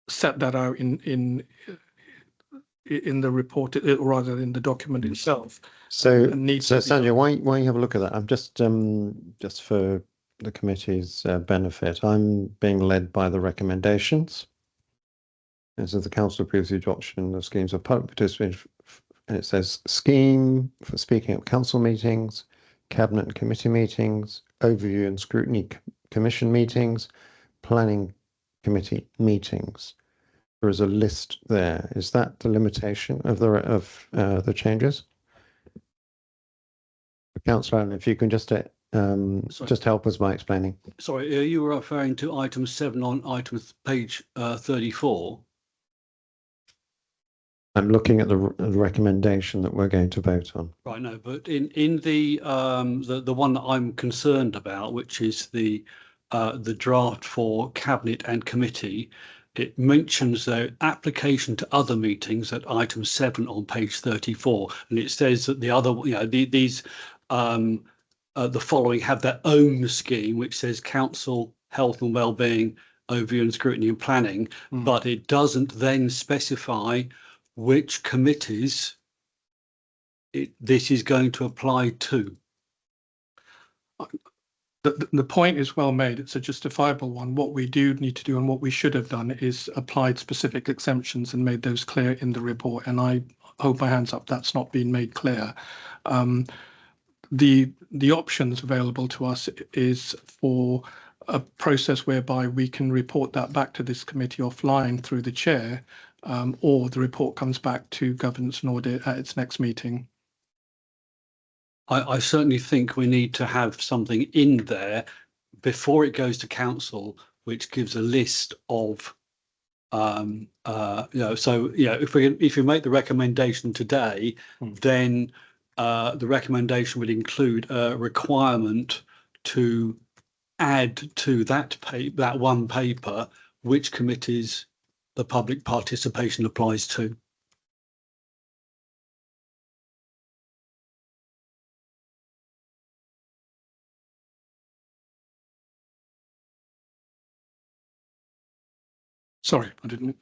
set that out in the report, or rather in the document itself. So Sanjay, why don't you have a look at that? I'm just for the committee's benefit, I'm being led by the recommendations. This is the council approves the adoption of schemes of public participation, and it says scheme for speaking at council meetings, cabinet and committee meetings, overview and scrutiny commission meetings, planning committee meetings. There is a list there. Is that the limitation of the changes? Councillor Allen, if you can just help us by explaining. Sorry, are you referring to item 7 on page 34? I'm looking at the recommendation that we're going to vote on. Right, no, but in the one that I'm concerned about, which is the draft for cabinet and committee, it mentions the application to other meetings at item 7 on page 34, and it says that the other, these the following have their own scheme, which says council, health and wellbeing, overview and scrutiny and planning, but it doesn't then specify which committees this is going to apply to. The point is well made. It's a justifiable one. What we do need to do and what we should have done is applied specific exemptions and made those clear in the report. And I hold my hands up, that's not been made clear. The options available to us is for a process whereby we can report that back to this committee offline through the chair, or the report comes back to governance and audit at its next meeting. I certainly think we need to have something in there before it goes to council, which gives a list of, if we make the recommendation today, then the recommendation would include a requirement to add to that one paper which committees the public participation applies to. Sorry, I didn't.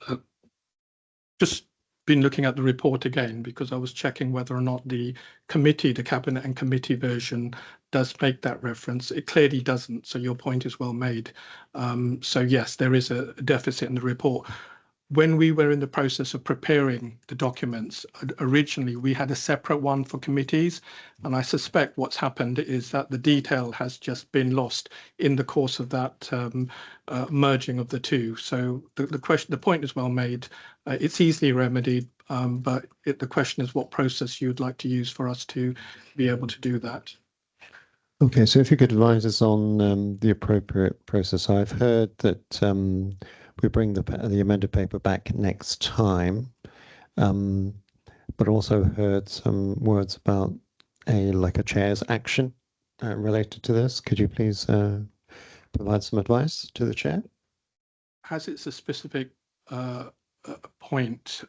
Just been looking at the report again because I was checking whether or not the cabinet and committee version does make that reference. It clearly doesn't, so your point is well made. So yes, there is a deficit in the report. When we were in the process of preparing the documents, originally we had a separate one for committees, and I suspect what's happened is that the detail has just been lost in the course of that merging of the two. So the point is well made. It's easily remedied, but the question is what process you'd like to use for us to be able to do that. Okay, so if you could advise us on the appropriate process. I've heard that we bring the amended paper back next time, but also heard some words about a chair's action related to this. Could you please provide some advice to the chair? As it's a specific point,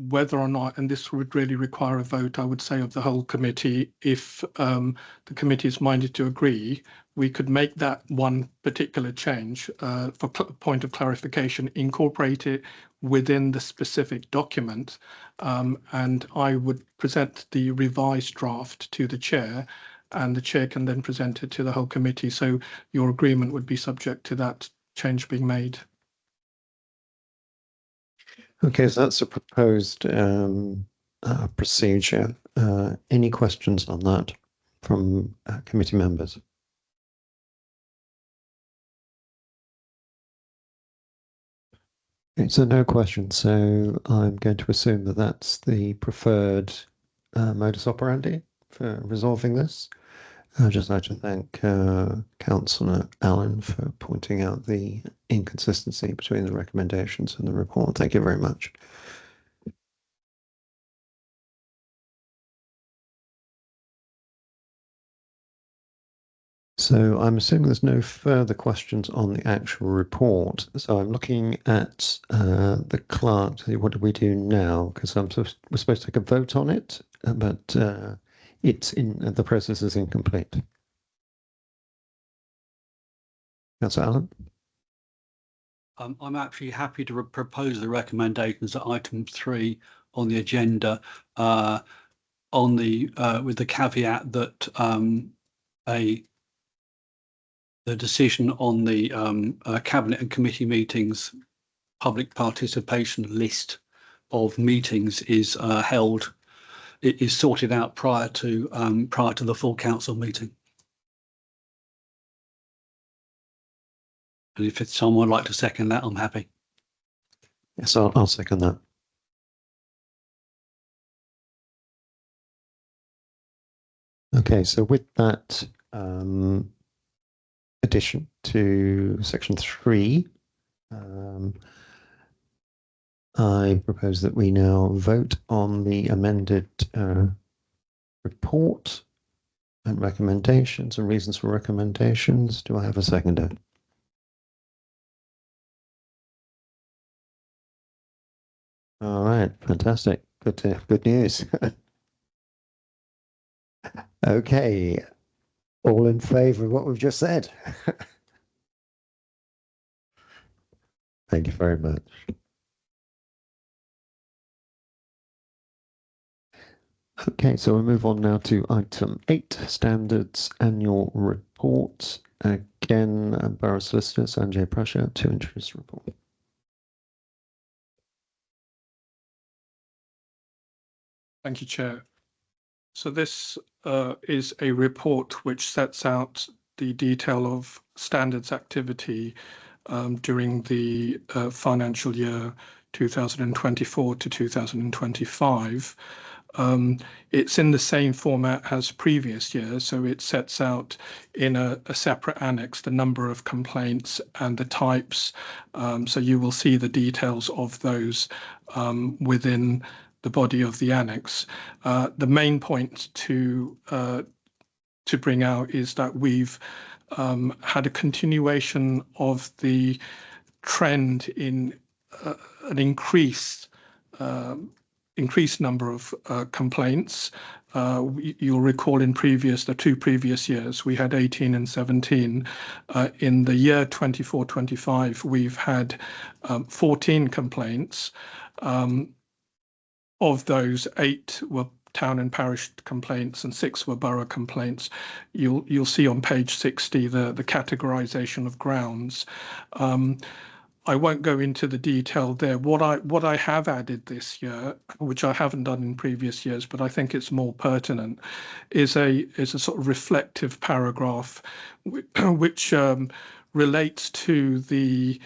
whether or not, and this would really require a vote, I would say, of the whole committee. If the committee is minded to agree, we could make that one particular change for point of clarification, incorporate it within the specific document, and I would present the revised draft to the chair, and the chair can then present it to the whole committee. So your agreement would be subject to that change being made. Okay, so that's a proposed procedure. Any questions on that from committee members? Okay, so no questions. So I'm going to assume that that's the preferred modus operandi for resolving this. I'd just like to thank Councillor Allen for pointing out the inconsistency between the recommendations and the report. Thank you very much. So I'm assuming there's no further questions on the actual report. So I'm looking at the clerk to see what do we do now, because we're supposed to take a vote on it, but the process is incomplete. Councillor Allen? I'm actually happy to propose the recommendations at item 3 on the agenda, with the caveat that the decision on the cabinet and committee meetings public participation list of meetings is sorted out prior to the full council meeting. And if someone would like to second that, I'm happy. Yes, I'll second that. Okay, so with that addition to section 3, I propose that we now vote on the amended report and recommendations and reasons for recommendations. Do I have a seconder? All right, fantastic. Good news. Okay, all in favour of what we've just said? Thank you very much. Okay, so we'll move on now to item 8, Standards Annual Report. Again, Borough Solicitor Sanjay Prasher to introduce the report. Thank you, Chair. So this is a report which sets out the detail of standards activity during the financial year 2024 to 2025. It's in the same format as previous years, so it sets out in a separate annex the number of complaints and the types. So you will see the details of those within the body of the annex. The main point to bring out is that we've had a continuation of the trend in an increased number of complaints. You'll recall in the 2 previous years, we had 18 and 17. In the year 24-25, we've had 14 complaints. of those, 8 were town and parish complaints and 6 were borough complaints. You'll see on page 60 the categorization of grounds. I won't go into the detail there. What I have added this year, which I haven't done in previous years, but I think it's more pertinent, is a sort of reflective paragraph which relates to the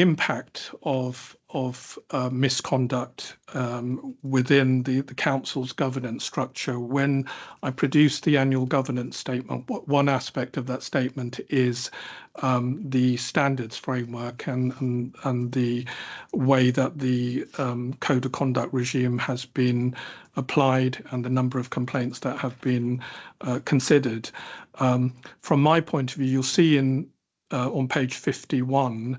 impact of misconduct within the council's governance structure. When I produced the annual governance statement, one aspect of that statement is the standards framework and the way that the code of conduct regime has been applied and the number of complaints that have been considered. From my point of view, you'll see on page 51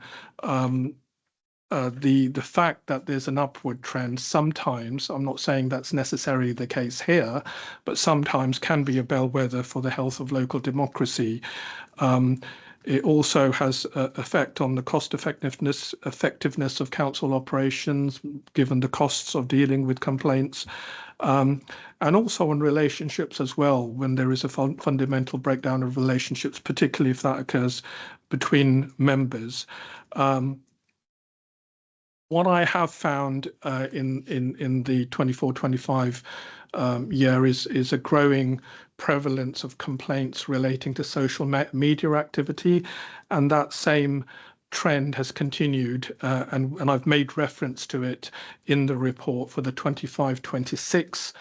the fact that there's an upward trend sometimes, I'm not saying that's necessarily the case here, but sometimes can be a bellwether for the health of local democracy. It also has an effect on the cost effectiveness of council operations, given the costs of dealing with complaints, and also on relationships as well, when there is a fundamental breakdown of relationships, particularly if that occurs between members. What I have found in the 24-25 year is a growing prevalence of complaints relating to social media activity, and that same trend has continued, and I've made reference to it in the report for the 25-26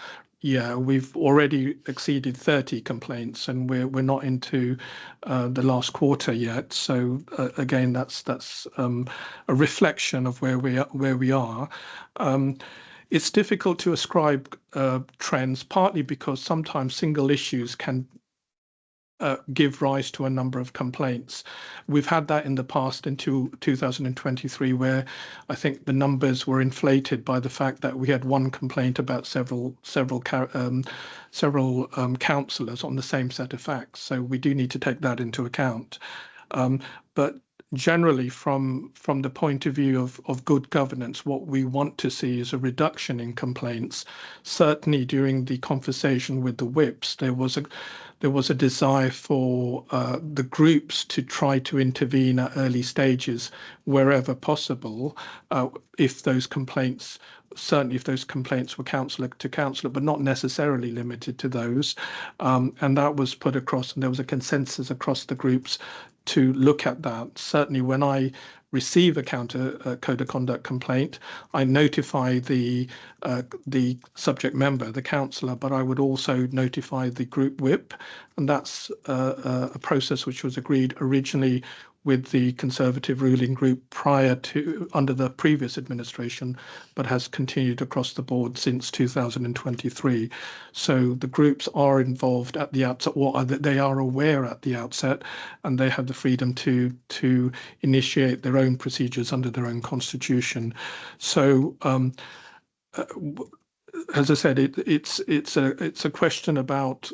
year. We've already exceeded 30 complaints, and we're not into the last quarter yet. So again, that's a reflection of where we are. It's difficult to ascribe trends, partly because sometimes single issues can give rise to a number of complaints. We've had that in the past in 2023, where I think the numbers were inflated by the fact that we had one complaint about several councillors on the same set of facts. So we do need to take that into account. But generally, from the point of view of good governance, what we want to see is a reduction in complaints. Certainly during the conversation with the whips, there was a desire for the groups to try to intervene at early stages wherever possible, if those complaints were councillor to councillor, but not necessarily limited to those. And that was put across, and there was a consensus across the groups to look at that. Certainly when I receive a code of conduct complaint, I notify the subject member, the councillor, but I would also notify the group whip, and that's a process which was agreed originally with the Conservative ruling group under the previous administration, but has continued across the board since 2023. So the groups are involved at the outset, they are aware at the outset, and they have the freedom to initiate their own procedures under their own constitution. So as I said, it's a question about,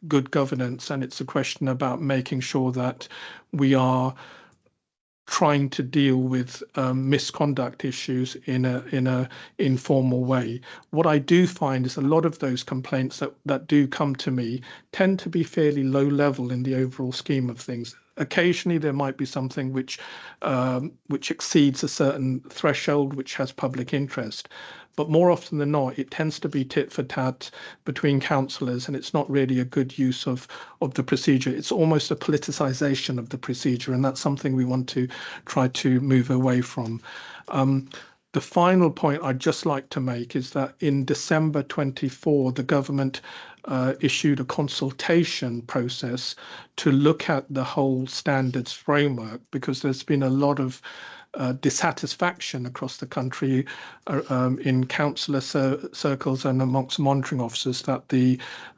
good governance, and it's a question about making sure that we are trying to deal with misconduct issues in a informal way. What I do find is a lot of those complaints that do come to me tend to be fairly low level in the overall scheme of things. Occasionally there might be something which exceeds a certain threshold, which has public interest. But more often than not, it tends to be tit for tat between councillors, and it's not really a good use of the procedure. It's almost a politicisation of the procedure, and that's something we want to try to move away from. The final point I'd just like to make is that in December 24, the government issued a consultation process to look at the whole standards framework, because there's been a lot of dissatisfaction across the country in councillor circles and amongst monitoring officers that the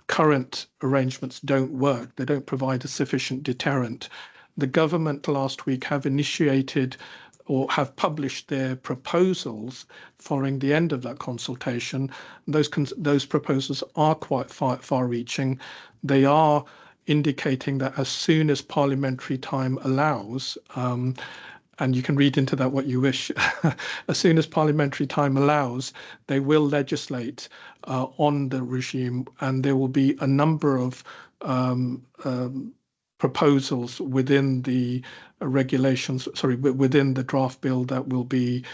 current arrangements don't work. They don't provide a sufficient deterrent. The government last week have initiated or have published their proposals following the end of that consultation. Those proposals are quite far-reaching. They are indicating that as soon as parliamentary time allows, and you can read into that what you wish. As soon as parliamentary time allows, they will legislate on the regime, and there will be a number of proposals within the within the draft bill that will be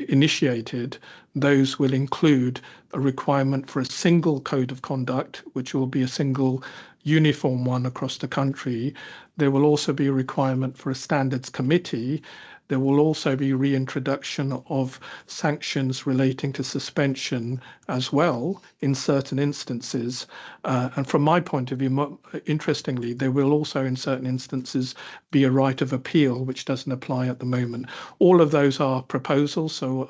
initiated. Those will include a requirement for a single code of conduct, which will be a single uniform one across the country. There will also be a requirement for a standards committee. There will also be reintroduction of sanctions relating to suspension as well in certain instances. And from my point of view, interestingly, there will also in certain instances be a right of appeal, which doesn't apply at the moment. All of those are proposals, so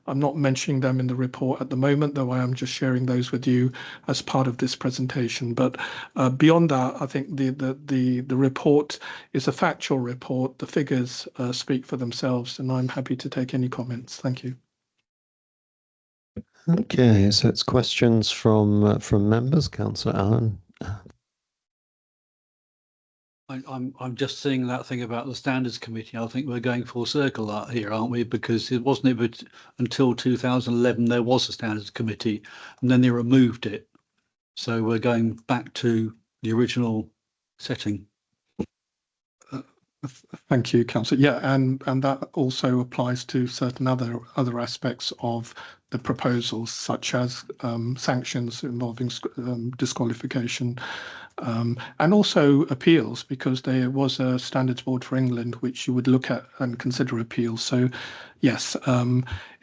I'm not mentioning them in the report at the moment, though I am just sharing those with you as part of this presentation. But beyond that, I think the report is a factual report. The figures speak for themselves, and I'm happy to take any comments. Thank you. Okay, so it's questions from members. Councillor Allen. I'm just seeing that thing about the standards committee. I think we're going full circle out here, aren't we? Because it wasn't until 2011 there was a standards committee, and then they removed it. So we're going back to the original setting. Thank you, Councillor. Yeah, and that also applies to certain other aspects of the proposals, such as sanctions involving disqualification, and also appeals, because there was a standards board for England which you would look at and consider appeals. So, yes,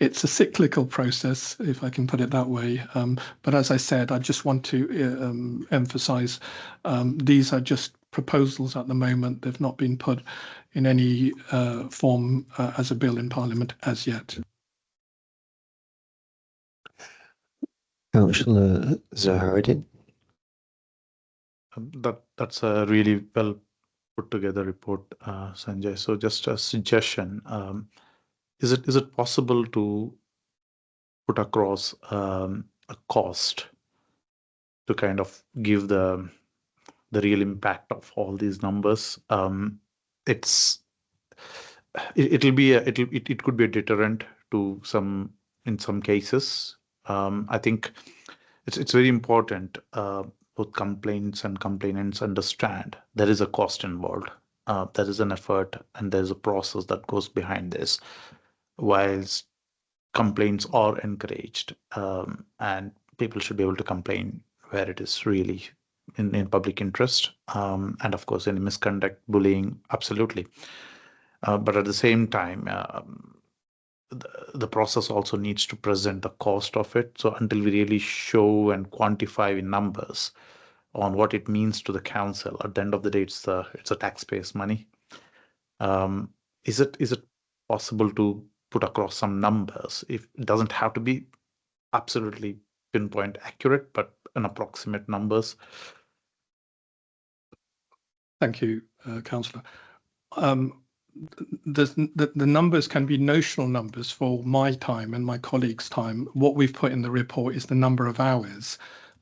it's a cyclical process, if I can put it that way. But as I said, I just want to emphasise these are just proposals at the moment. They've not been put in any form as a bill in Parliament as yet. Councillor Zaharuddin. That's a really well put together report, Sanjay. So just a suggestion: is it possible to put across a cost to kind of give the real impact of all these numbers? It could be a deterrent to in some cases. I think it's very important both complaints and complainants understand there is a cost involved. There is an effort and there's a process that goes behind this. Whilst complaints are encouraged, and people should be able to complain where it is really in public interest, and of course any misconduct, bullying, absolutely. But at the same time, the process also needs to present the cost of it. So until we really show and quantify in numbers on what it means to the council, at the end of the day, it's a taxpayers' money. Is it possible to put across some numbers? If it doesn't have to be absolutely pinpoint accurate, but an approximate numbers. Thank you, Councillor. The numbers can be notional numbers for my time and my colleagues' time. What we've put in the report is the number of hours.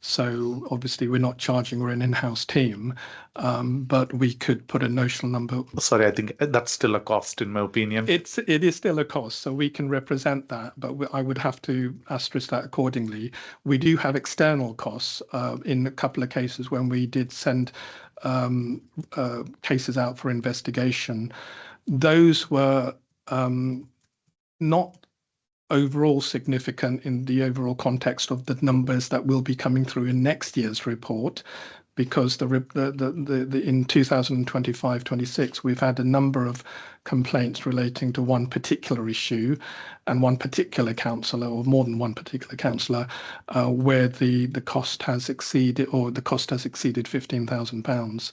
So obviously we're not charging, we're an in-house team, but we could put a notional number. Sorry, I think that's still a cost in my opinion. It is still a cost, so we can represent that, but I would have to asterisk that accordingly. We do have external costs in a couple of cases when we did send cases out for investigation. Those were not overall significant in the overall context of the numbers that will be coming through in next year's report, because in 2025-26 we've had a number of complaints relating to one particular issue and one particular councillor, or more than one particular councillor, where the cost has exceeded £15,000.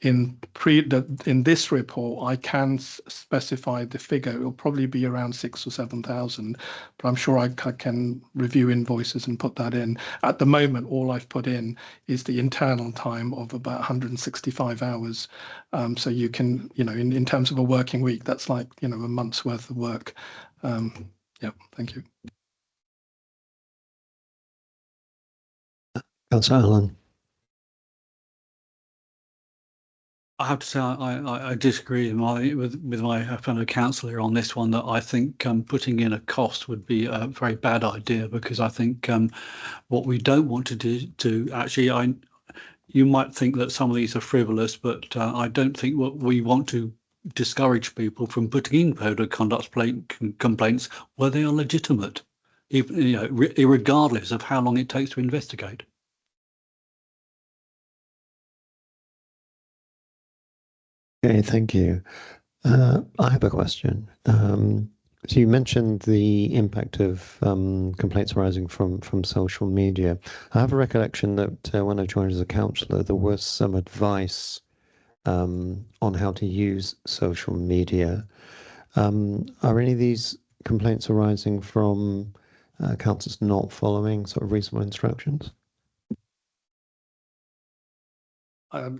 In this report, I can specify the figure. It will probably be around 6,000 or 7,000, but I'm sure I can review invoices and put that in. At the moment, all I've put in is the internal time of about 165 hours. So you can, in terms of a working week, that's like, a month's worth of work. Yeah, thank you. Councillor Allen. I have to say I disagree with my fellow councillor on this one, that I think putting in a cost would be a very bad idea, because I think what we don't want to do actually, you might think that some of these are frivolous, but I don't think what we want to discourage people from putting in code of conduct complaints where they are legitimate, even, regardless of how long it takes to investigate. Okay, thank you. I have a question. So you mentioned the impact of complaints arising from social media. I have a recollection that when I joined as a councillor, there was some advice on how to use social media. Are any of these complaints arising from councillors not following sort of reasonable instructions?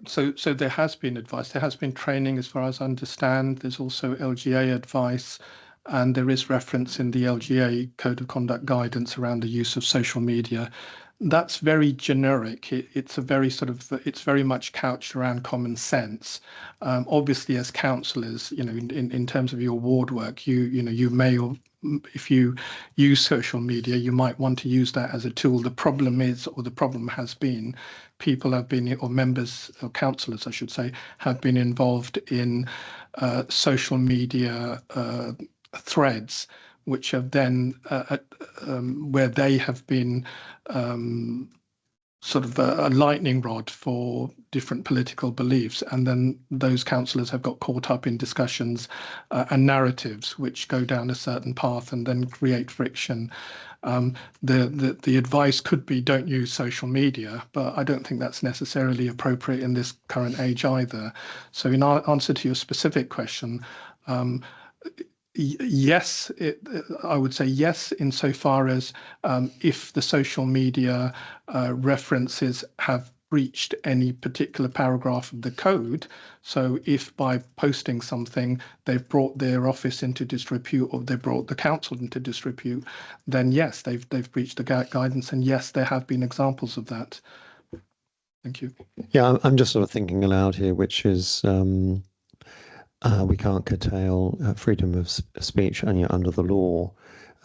So there has been advice, there has been training as far as I understand. There's also LGA advice, and there is reference in the LGA Code of Conduct guidance around the use of social media. That's very generic. It's a very it's very much couched around common sense. Obviously, as councillors, in terms of your ward work, you may, or if you use social media, you might want to use that as a tool. The problem is, or the problem has been, people have been, or members or councillors, I should say, have been involved in social media threads, which have then where they have been sort of a lightning rod for different political beliefs, and then those councillors have got caught up in discussions and narratives which go down a certain path and then create friction. The advice could be don't use social media, but I don't think that's necessarily appropriate in this current age either. So in answer to your specific question, yes, I would say yes, insofar as if the social media references have breached any particular paragraph of the code. So if by posting something they've brought their office into disrepute, or they brought the council into disrepute, then yes, they've breached the guidance, and yes, there have been examples of that. Thank you. Yeah, I'm just sort of thinking aloud here, which is we can't curtail freedom of speech under the law.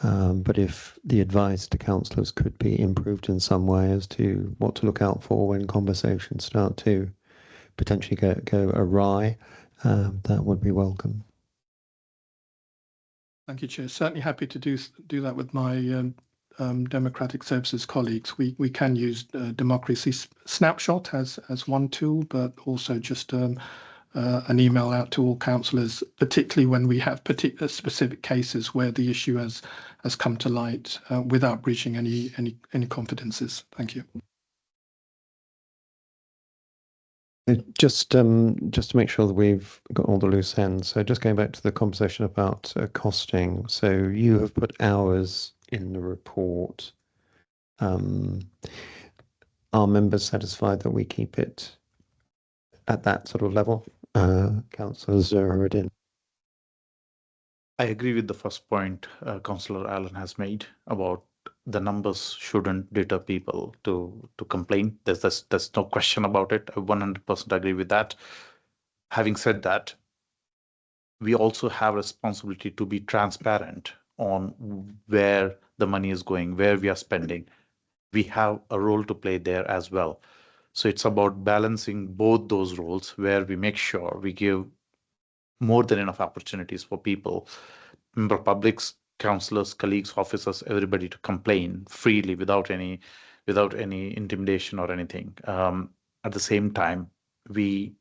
But if the advice to councillors could be improved in some way as to what to look out for when conversations start to potentially go awry, that would be welcome. Thank you, Chair. Certainly happy to do that with my democratic services colleagues. We can use Democracy Snapshot as one tool, but also just an email out to all councillors, particularly when we have particular specific cases where the issue has come to light, without breaching any confidences. Thank you. Just to make sure that we've got all the loose ends. So just going back to the conversation about costing. So you have put hours in the report. Are members satisfied that we keep it at that sort of level? Councillor Zahradin. I agree with the first point Councillor Allen has made about the numbers shouldn't deter people to complain. There's no question about it. I 100% agree with that. Having said that, we also have a responsibility to be transparent on where the money is going, where we are spending. We have a role to play there as well. So it's about balancing both those roles, where we make sure we give more than enough opportunities for people, member publics, councillors, colleagues, officers, everybody to complain freely without any intimidation or anything. At the same time, we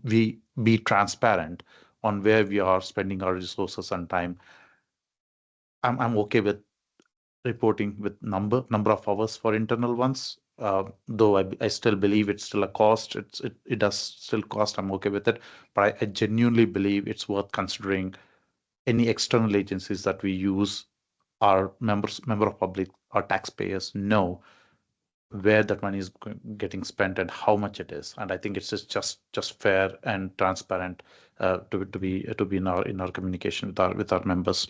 be transparent on where we are spending our resources and time. I'm okay with reporting with number of hours for internal ones, though I still believe it's still a cost. It does still cost. I'm okay with it, but I genuinely believe it's worth considering any external agencies that we use. Our member of public, our taxpayers know where that money is getting spent and how much it is, and I think it's just fair and transparent to be in our communication with our members.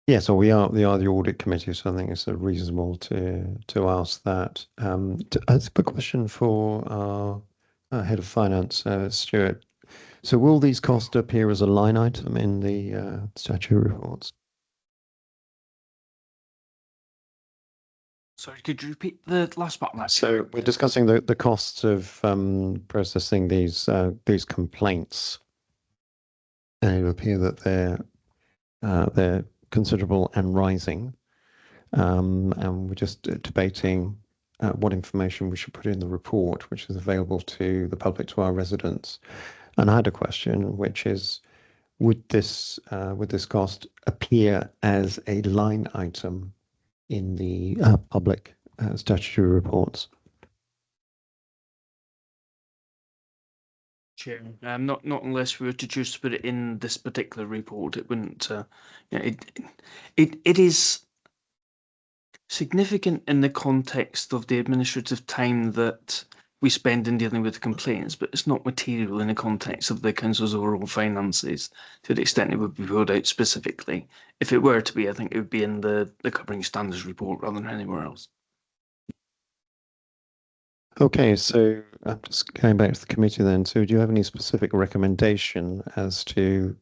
Yeah, so we are the audit committee, so I think it's reasonable to ask that. I have a question for our Head of Finance, Stuart. So will these costs appear as a line item in the statutory reports? Sorry, could you repeat the last part of that? So we're discussing the costs of processing these complaints, and it appear that they're considerable and rising. And we're just debating what information we should put in the report, which is available to the public, to our residents. And I had a question, which is, would this cost appear as a line item in the public statutory reports? Chair, not unless we were to choose to put it in this particular report, it wouldn't. It is significant in the context of the administrative time that we spend in dealing with complaints, but it's not material in the context of the council's overall finances to the extent it would be pulled out specifically. If it were to be, I think it would be in the covering standards report rather than anywhere else. Okay, so I'm just going back to the committee then. So do you have any specific recommendation as to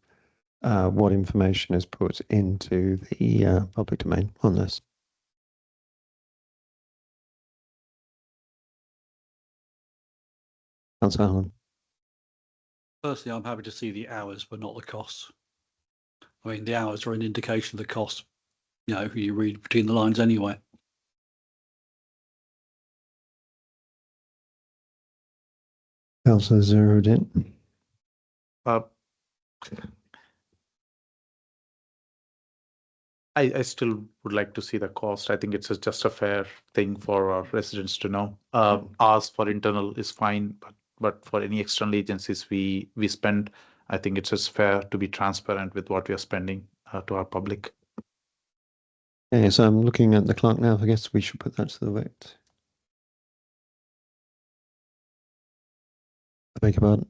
what information is put into the public domain on this? Councillor Allen. Personally, I'm happy to see the hours, but not the costs. I mean, the hours are an indication of the cost. You know, you read between the lines anyway. Councillor Zerudin. Uh, I still would like to see the cost. I think it's just a fair thing for our residents to know. Ours for internal is fine, but for any external agencies we spend, I think it's just fair to be transparent with what we are spending to our public. Okay, so I'm looking at the clerk now. I guess we should put that to the vote. I beg your pardon.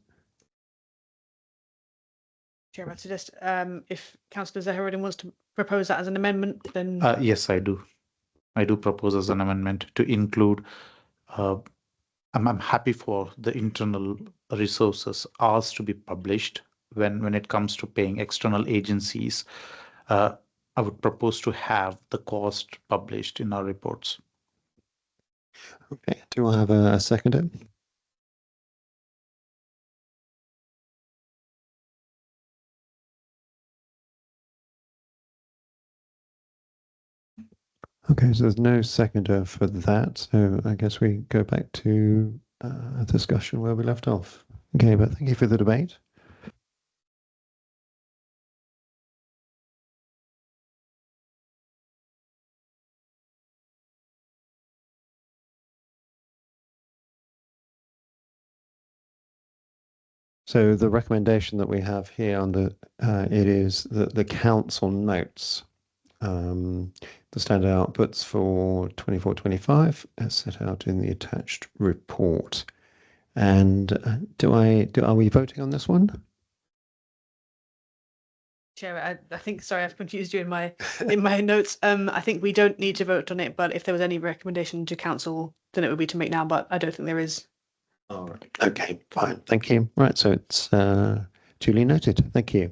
Chair, I suggest if Councillor Zahariddin wants to propose that as an amendment, then Yes, I do. I do propose as an amendment to include. I'm happy for the internal resources ours to be published when it comes to paying external agencies. I would propose to have the cost published in our reports. Okay, do I have a seconder? Okay, so there's no seconder for that. So I guess we go back to a discussion where we left off. Okay, but thank you for the debate. So the recommendation that we have here on the it is that the council notes the standard outputs for 24-25 as set out in the attached report. And are we voting on this one? Chair, I think, sorry, I've confused you in my notes. I think we don't need to vote on it, but if there was any recommendation to council, then it would be to make now, but I don't think there is. All right. Okay, fine. Thank you. Right, so it's duly noted. Thank you.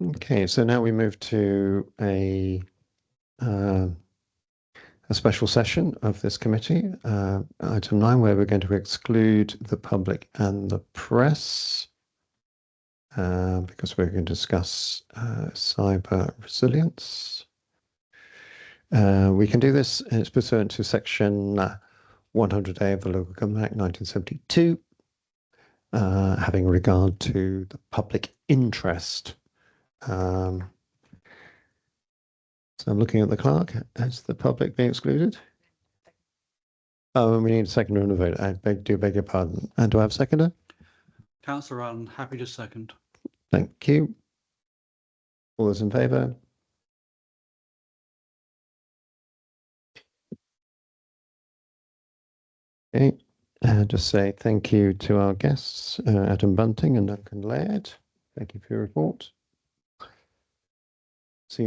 Okay, so now we move to a special session of this committee, item 9, where we're going to exclude the public and the press because we're going to discuss cyber resilience. We can do this, and it's pursuant to section 100A of the Local Government Act 1972, having regard to the public interest. So I'm looking at the clerk. Has the public been excluded? Oh, we need a seconder and a vote. I beg your pardon. And do I have a seconder? Councillor Allen, happy to second. Thank you. All those in favour? Okay. Just say thank you to our guests, Adam Bunting and Duncan Laird. Thank you for your report.